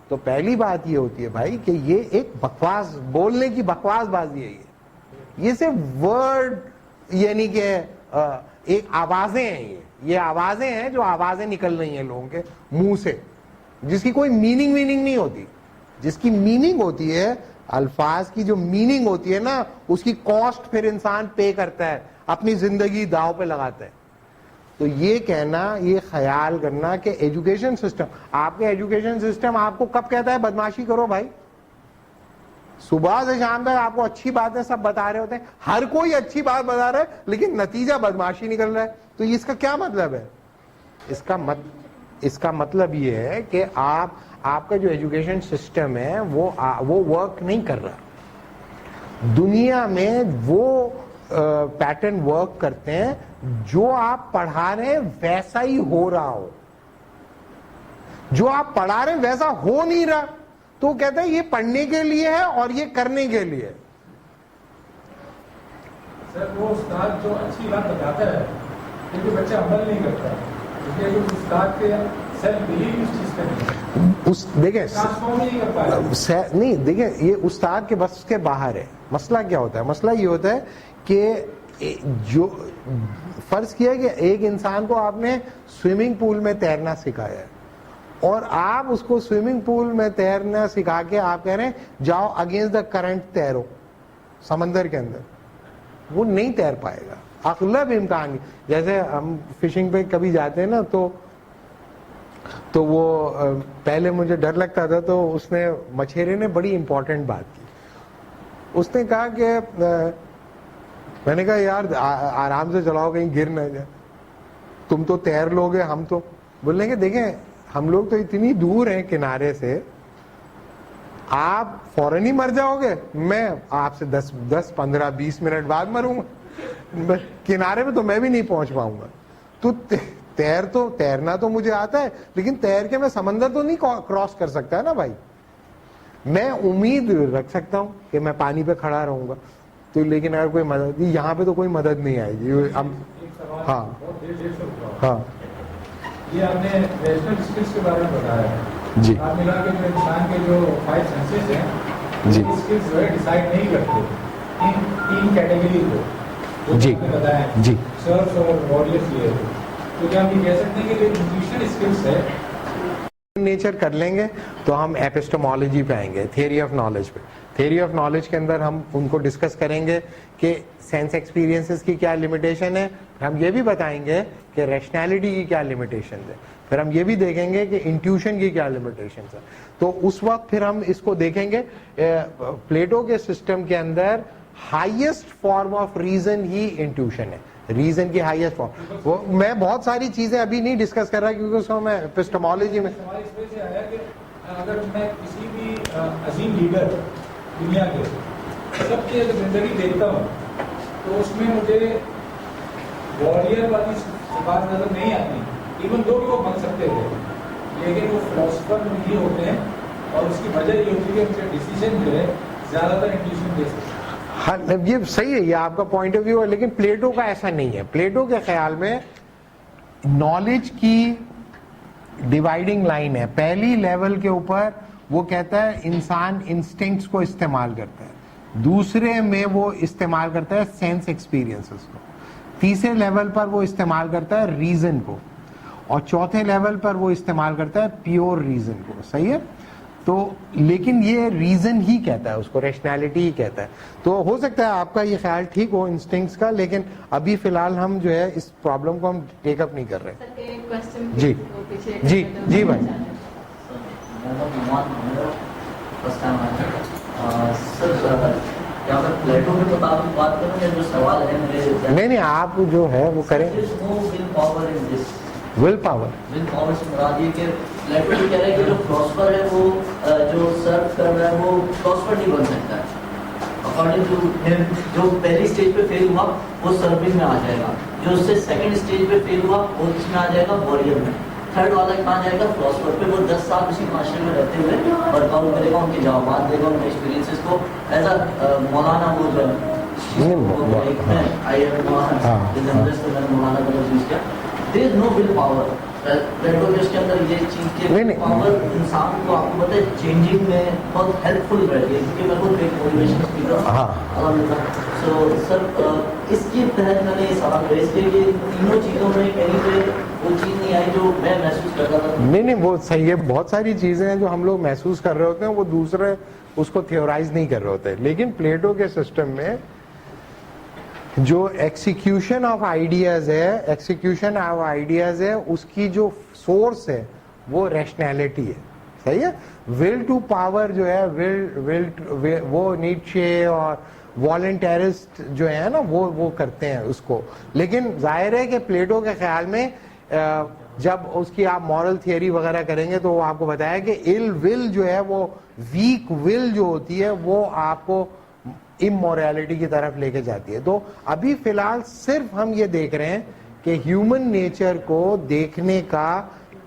تو پہلی بات یہ ہوتی ہے بھائی کہ یہ ایک بکواس, بولنے کی بکواس بازی ہے. یہ صرف ورڈ, یعنی کہ ایک آوازیں ہیں. یہ آوازیں ہیں جو آوازیں نکل رہی ہیں لوگوں کے منہ سے, جس کی کوئی میننگ نہیں ہوتی. جس کی میننگ ہوتی ہے, الفاظ کی جو میننگ ہوتی ہے نا, اس کی کاسٹ پھر انسان پے کرتا ہے, اپنی زندگی داؤ پہ لگاتا ہے. تو یہ کہنا, یہ خیال کرنا کہ ایجوکیشن سسٹم, آپ کے ایجوکیشن سسٹم آپ کو کب کہتا ہے بدماشی کرو بھائی؟ صبح سے شام تک آپ کو اچھی باتیں سب بتا رہے ہوتے ہیں, ہر کوئی اچھی بات بتا رہا ہے, لیکن نتیجہ بدماشی نکل رہا ہے. تو اس کا کیا مطلب ہے؟ اس کا مطلب یہ ہے کہ آپ کا جو ایجوکیشن سسٹم ہے وہ ورک نہیں کر رہا. دنیا میں وہ پیٹرن ورک کرتے ہیں جو آپ پڑھا رہے ہیں ویسا ہی ہو رہا ہو. جو آپ پڑھا رہے ہیں ویسا ہو نہیں رہا, تو کہتے ہیں یہ پڑھنے کے لیے ہے اور یہ کرنے کے لیے. سر وہ استاد جو اچھی بات بتاتا ہے لیکن بچہ عمل نہیں کرتا ہے, کیونکہ استاد کے سیلف بلیف اس چیز کا نہیں, دیکھیں یہ استاد کے بس کے باہر ہے. مسئلہ کیا ہوتا ہے؟ مسئلہ یہ ہوتا ہے کہ جو فرض کیا کہ ایک انسان کو آپ نے سوئمنگ پول میں تیرنا سکھایا ہے, اور آپ اس کو سوئمنگ پول میں تیرنا سکھا کے آپ کہہ رہے ہیں جاؤ اگینسٹ دا کرنٹ تیرو سمندر کے اندر, وہ نہیں تیر پائے گا. اغلب امکان, جیسے ہم فشنگ پہ کبھی جاتے ہیں نا, تو وہ پہلے مجھے ڈر لگتا تھا, تو اس نے مچھیرے نے بڑی امپورٹنٹ بات کی. اس نے کہا کہ میں نے کہا یار آرام سے چلاؤ کہیں گر نہ جائے, تم تو تیر لوگے, ہم تو. بولنے کہ دیکھیں ہم لوگ تو اتنی دور ہیں کنارے سے, آپ فوراً ہی مر جاؤ گے, میں آپ سے 10-15-20 منٹ بعد مروں گا. کنارے پہ تو میں بھی نہیں پہنچ پاؤں گا. تو تیرنا تو مجھے آتا ہے, لیکن تیر کے میں سمندر تو نہیں کراس کر سکتا ہے نا بھائی. میں امید رکھ سکتا ہوں کہ میں پانی پہ کھڑا رہوں گا تو, لیکن اگر کوئی مدد, یہاں پہ تو کوئی مدد نہیں آئے گی. ہاں ہاں یہ آپ نے ریشنل اسکلس کے بارے میں بتایا ہے جی آپ ملا کے جو انسان کے جو 5 سینسز ہیں جی اسکلس جو ہے ڈیسائڈ نہیں کرتے تین کیٹیگریز کو جی بتایا جی سرفس اور وارریئرس یہ تو کیا ہم یہ کہہ سکتے ہیں کہ جو انٹیویشن اسکلس ہے نیچر کر لیں گے تو ہم ایپسٹمالوجی پہ آئیں گے, تھیوری آف نالج پہ. تھیوری آف نالج کے اندر ہم ان کو ڈسکس کریں گے کہ سینس ایکسپیرینسز کی کیا لمیٹیشن ہے, ہم یہ بھی بتائیں گے کہ ریشنالٹی کی کیا لمیٹیشن ہے, پھر ہم یہ بھی دیکھیں گے کہ انٹیوشن کی کیا لمیٹیشن ہے. تو اس وقت پھر ہم اس کو دیکھیں گے. پلیٹو کے سسٹم کے اندر ہائیسٹ فارم آف ریزن ہی انٹیوشن ہے, ریزن کی ہائیسٹ فارم. وہ میں بہت ساری چیزیں ابھی نہیں ڈسکس کر رہا کیونکہ اس کو میں ایپسٹمالوجی میں ہماری اس وجہ سے آیا کہ اگر میں کسی بھی عظیم لیڈر دنیا کے سب کی اگر زندگی دیکھتا ہوں تو اس میں مجھے وارریئر والی بات نظر نہیں آتی, ایون دو کہ وہ بن سکتے تھے, لیکن وہ فلاسفر ہی ہوتے ہیں اور اس کی وجہ یہ ہوتی ہے کہ ان کے ڈیسیجن جو ہے زیادہ تر انٹیویشن بیس ہے. ہاں یہ صحیح ہے, یہ آپ کا پوائنٹ آف ویو ہے, لیکن پلیٹو کا ایسا نہیں ہے. پلیٹو کے خیال میں نالج کی ڈیوائڈنگ لائن ہے. پہلی لیول کے اوپر وہ کہتا ہے انسان انسٹنکٹس کو استعمال کرتا ہے, دوسرے میں وہ استعمال کرتا ہے سینس ایکسپیرینسز کو, تیسرے لیول پر وہ استعمال کرتا ہے ریزن کو, اور چوتھے لیول پر وہ استعمال کرتا ہے پیور ریزن کو. صحیح ہے. تو لیکن یہ ریزن ہی کہتا ہے, اس کو ریشنالٹی ہی کہتا ہے. تو ہو سکتا ہے آپ کا یہ خیال ٹھیک ہو انسٹنکٹس کا, لیکن ابھی فی الحال ہم جو ہے اس پرابلم کو ہم ٹیک اپ نہیں کر رہے. جی جی جی بھائی. نہیں آپ جو ہے وہ کریں. ول پاور سے مراد یہ کہ پلیٹو یہ کہہ رہا ہے کہ جو فلاسفر ہے وہ جو سرو کر رہا ہے وہ فلاسفر نہیں بن سکتا ہے. اکارڈنگ ٹو جو پہلی اسٹیج پہ فیل ہوا وہ سرونگ میں آ جائے گا, جو اس سے سیکنڈ اسٹیج پہ فیل ہوا وہ اس میں آ جائے گا وارریئر میں, تھرڈ والا کہاں جائے گا فلاسفر پہ. وہ 10 سال اسی معاشرے میں رہتے ہوئے ورک آؤٹ کرے گا, ان کے جوابات دے گا, ان کے ایکسپیرینسز کو ایز اے مولانا وہ جو مولانا کا یوز کیا. There is no will power. اس کے اندر یہ چیز کے پاور انسان کو آپ کو پتہ ہے چینجنگ میں بہت ہیلپ فل رہتی ہے, کیونکہ میں خود ایک موٹیویشن اسپیکر. سو سر اس کے تحت میں نے یہ سوال ریز کیا کہ تینوں چیزوں میں کہیں پہ وہ چیز نہیں آئی جو میں محسوس کرتا تھا. نہیں وہ صحیح ہے, بہت ساری چیزیں ہیں جو ہم لوگ محسوس کر رہے ہوتے ہیں, وہ دوسرے اس کو تھیورائز نہیں کر رہے ہوتے. لیکن پلیٹو کے سسٹم میں جو ایکسیکیوشن آف آئیڈیاز ہے اس کی جو سورس ہے وہ ریشنالٹی ہے. صحیح ہے. ول ٹو پاور جو ہے وہ نیچے اور والنٹیرسٹ جو ہے نا وہ کرتے ہیں اس کو. لیکن ظاہر ہے کہ پلیٹو کے خیال میں جب اس کی آپ مورل تھیوری وغیرہ کریں گے تو وہ آپ کو بتایا کہ ال ول جو ہے وہ ویک ول جو ہوتی ہے وہ آپ کو امورالٹی کی طرف لے کے جاتی ہے. تو ابھی فی الحال صرف ہم یہ دیکھ رہے ہیں کہ ہیومن نیچر کو دیکھنے کا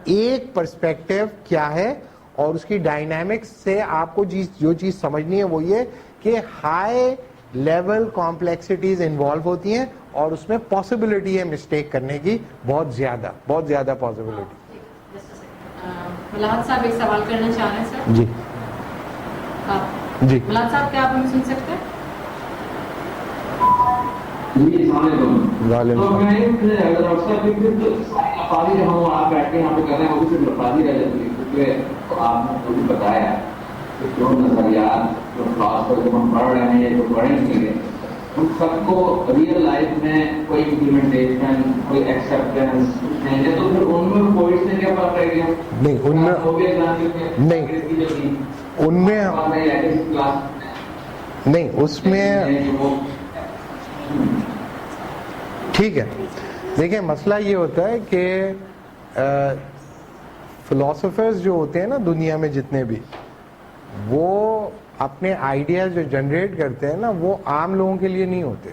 ایک پرسپیکٹو کیا ہے, اور اس کی ڈائنامکس سے آپ کو جو چیز سمجھنی ہے وہ یہ کہ ہائی لیول کمپلیکسٹیز انوالو ہوتی ہیں, اور اس میں پاسبلٹی ہے مسٹیک کرنے کی بہت زیادہ پاسبلٹی. ملاد صاحب ایک سوال کرنا چاہ رہے ہیں سر. جی جی ملاد صاحب کیا آپ ہمیں سن سکتے ہیں؟ جی السلام علیکم. تو میں اگر افادی رہا ہوں, آپ بیٹھ کے یہاں پہ کر رہے ہیں, وہ بھی صرف افادی رہ جاتی ہے, کیونکہ آپ نے جو بھی بتایا کہ جو نظریات جو خاص طور سے ہم پڑھ رہے ہیں یا جو پڑھیں گے ان سب کو ریئل لائف میں کوئی امپلیمنٹیشن کوئی ایکسیپٹینس کچھ نہیں ہے, تو پھر ان میں کوئی سے کیا فرق رہ گیا؟ نہیں ان میں نہیں اس میں ٹھیک ہے. دیکھیں مسئلہ یہ ہوتا ہے کہ فلاسفرز جو ہوتے ہیں نا دنیا میں جتنے بھی, وہ اپنے آئیڈیاز جو جنریٹ کرتے ہیں نا وہ عام لوگوں کے لیے نہیں ہوتے.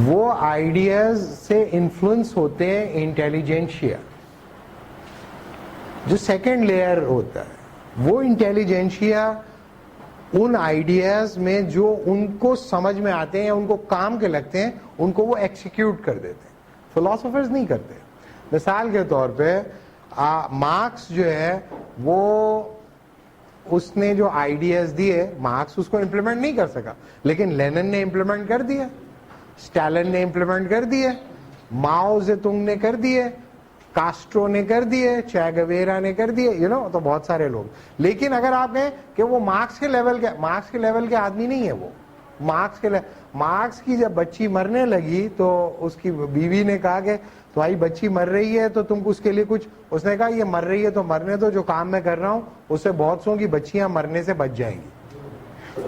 وہ آئیڈیاز سے انفلوئنس ہوتے ہیں انٹیلیجنشیا, جو سیکنڈ لیئر ہوتا ہے, وہ انٹیلیجنشیا ان آئیڈیاز میں جو ان کو سمجھ میں آتے ہیں, ان کو کام کے لگتے ہیں, ان کو وہ ایکسیکیوٹ کر دیتے ہیں. فلاسفرز نہیں کرتے. مثال کے طور پہ مارکس جو ہے وہ اس نے جو آئیڈیاز دیے, مارکس اس کو امپلیمنٹ نہیں کر سکا, لیکن لینن نے امپلیمنٹ کر دیا, اسٹالن نے امپلیمنٹ کر دیے, ماؤ زیتونگ نے کر دیے, کاسٹرو نے کر دیے, چے گویرا نے کر دیے, تو بہت سارے لوگ. لیکن اگر آپ کہیں کہ وہ مارکس کے لیول کے آدمی نہیں ہے, وہ مارکس کی جب بچی مرنے لگی تو اس کی بیوی نے کہا کہ تمہاری بچی مر رہی ہے تو تم اس کے لیے کچھ, اس نے کہا یہ مر رہی ہے تو مرنے دو, جو کام میں کر رہا ہوں اس سے بہت سو کی بچیاں مرنے سے بچ جائیں گی.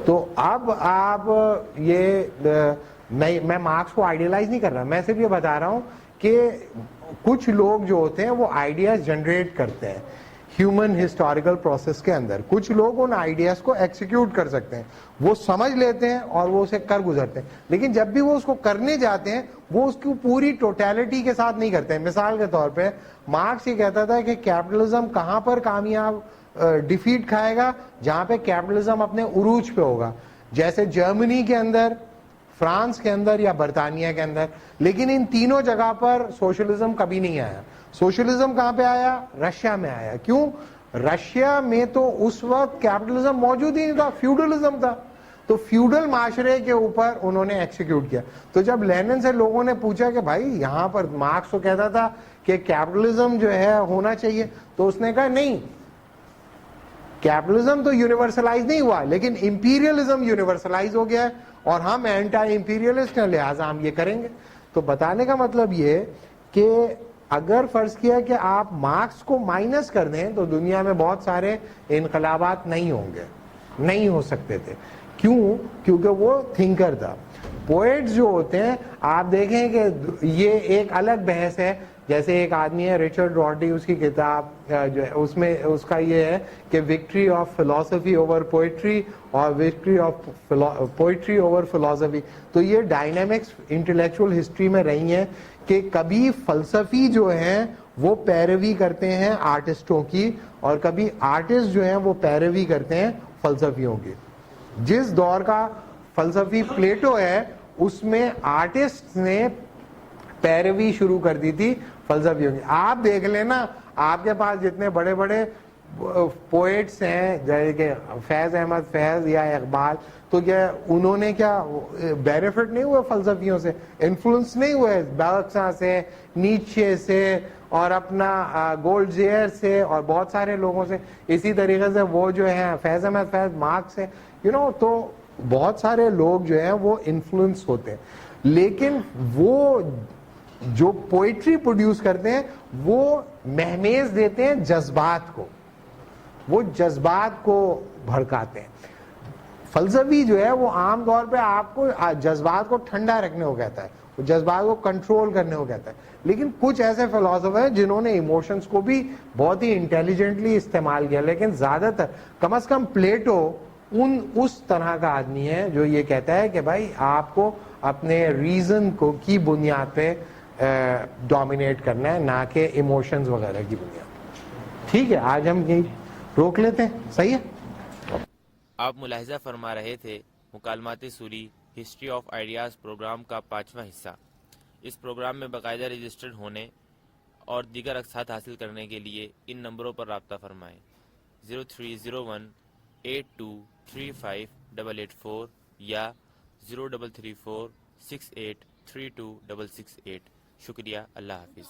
تو اب آپ یہ میں مارکس کو آئیڈیلائز نہیں کر رہا, میں صرف یہ بتا رہا ہوں کہ کچھ لوگ جو ہوتے ہیں وہ آئیڈیاز جنریٹ کرتے ہیں ہیومن ہسٹوریکل پروسیس کے اندر. کچھ لوگ ان آئیڈیاز کو ایکسیکیوٹ کر سکتے ہیں, وہ سمجھ لیتے ہیں اور وہ اسے کر گزرتے ہیں, لیکن جب بھی وہ اس کو کرنے جاتے ہیں وہ اس کی پوری ٹوٹیلٹی کے ساتھ نہیں کرتے ہیں. مثال کے طور پہ مارکس یہ کہتا تھا کہ کیپٹلزم کہاں پر کامیاب ڈیفیٹ کھائے گا, جہاں پہ کیپٹلزم اپنے عروج پہ ہوگا, جیسے جرمنی کے اندر, فرانس کے اندر یا برطانیہ کے اندر. لیکن ان تینوں جگہ پر سوشلزم کبھی نہیں آیا. سوشلزم کہاں پہ آیا؟ رشیا میں آیا. کیوں؟ رشیا میں تو اس وقت کیپٹلزم موجود ہی نہیں تھا, فیوڈلزم تھا. تو فیوڈل معاشرے کے اوپر انہوں نے ایکسیکیوٹ کیا. تو جب لینن سے لوگوں نے پوچھا کہ بھائی یہاں پر مارکس تو کہتا تھا کہ کیپٹلزم جو ہے ہونا چاہیے, تو اس نے کہا نہیں, کیپٹلزم تو یونیورسلائز نہیں ہوا لیکن امپیریلزم یونیورسلائز ہو گیا ہے, اور ہم اینٹی امپیریلسٹ ہیں لہٰذا ہم یہ کریں گے. تو بتانے کا مطلب یہ کہ اگر فرض کیا کہ آپ مارکس کو مائنس کر دیں تو دنیا میں بہت سارے انقلابات نہیں ہوں گے, نہیں ہو سکتے تھے. کیوں؟ کیونکہ وہ تھنکر تھا. پوئٹس جو ہوتے ہیں آپ دیکھیں کہ یہ ایک الگ بحث ہے. جیسے ایک آدمی ہے رچرڈ راڈی, اس کی کتاب جو ہے اس میں اس کا یہ ہے کہ victory of philosophy over poetry اور victory of poetry over philosophy. تو یہ ڈائنامکس انٹلیکچوئل ہسٹری میں رہی ہیں کہ کبھی فلسفی جو ہیں وہ پیروی کرتے ہیں آرٹسٹوں کی, اور کبھی آرٹسٹ جو ہیں وہ پیروی کرتے ہیں فلسفیوں کی. جس دور کا فلسفی پلیٹو ہے اس میں آرٹسٹ نے پیروی شروع کر دی تھی فلسفیوں کی. آپ دیکھ لینا آپ کے پاس جتنے بڑے بڑے پوئٹس ہیں جیسے کہ فیض احمد فیض یا اقبال, تو کیا انہوں نے کیا بینیفٹ نہیں ہوئے فلسفیوں سے, انفلوئنس نہیں ہوئے برکسا سے, نیچے سے, اور اپنا گولڈ زیئر سے, اور بہت سارے لوگوں سے. اسی طریقے سے وہ جو ہیں فیض احمد فیض مارکس سے, تو بہت سارے لوگ جو ہیں وہ انفلوئنس ہوتے ہیں. لیکن وہ جو پوئٹری پروڈیوس کرتے ہیں وہ مہمیز دیتے ہیں جذبات کو, وہ جذبات کو بھڑکاتے ہیں. فلسفی جو ہے وہ عام طور پہ آپ کو جذبات کو ٹھنڈا رکھنے کو کہتا ہے, وہ جذبات کو کنٹرول کرنے کو کہتا ہے. لیکن کچھ ایسے فلاسفر ہیں جنہوں نے ایموشنز کو بھی بہت ہی انٹیلیجنٹلی استعمال کیا. لیکن زیادہ تر, کم از کم پلیٹو اس طرح کا آدمی ہے جو یہ کہتا ہے کہ بھائی آپ کو اپنے ریزن کو کی بنیاد پہ ڈومینیٹ کرنا ہے, نہ کہ ایموشنز وغیرہ کی بنیاد. ٹھیک ہے, آج ہم یہی روک لیتے ہیں. صحیح ہے. آپ ملاحظہ فرما رہے تھے مکالمات sorry history of ideas program کا 5واں حصہ. اس پروگرام میں باقاعدہ رجسٹرڈ ہونے اور دیگر اقساط حاصل کرنے کے لیے ان نمبروں پر رابطہ فرمائیں: 030182358884 یا 033468326668. شکریہ. اللہ حافظ.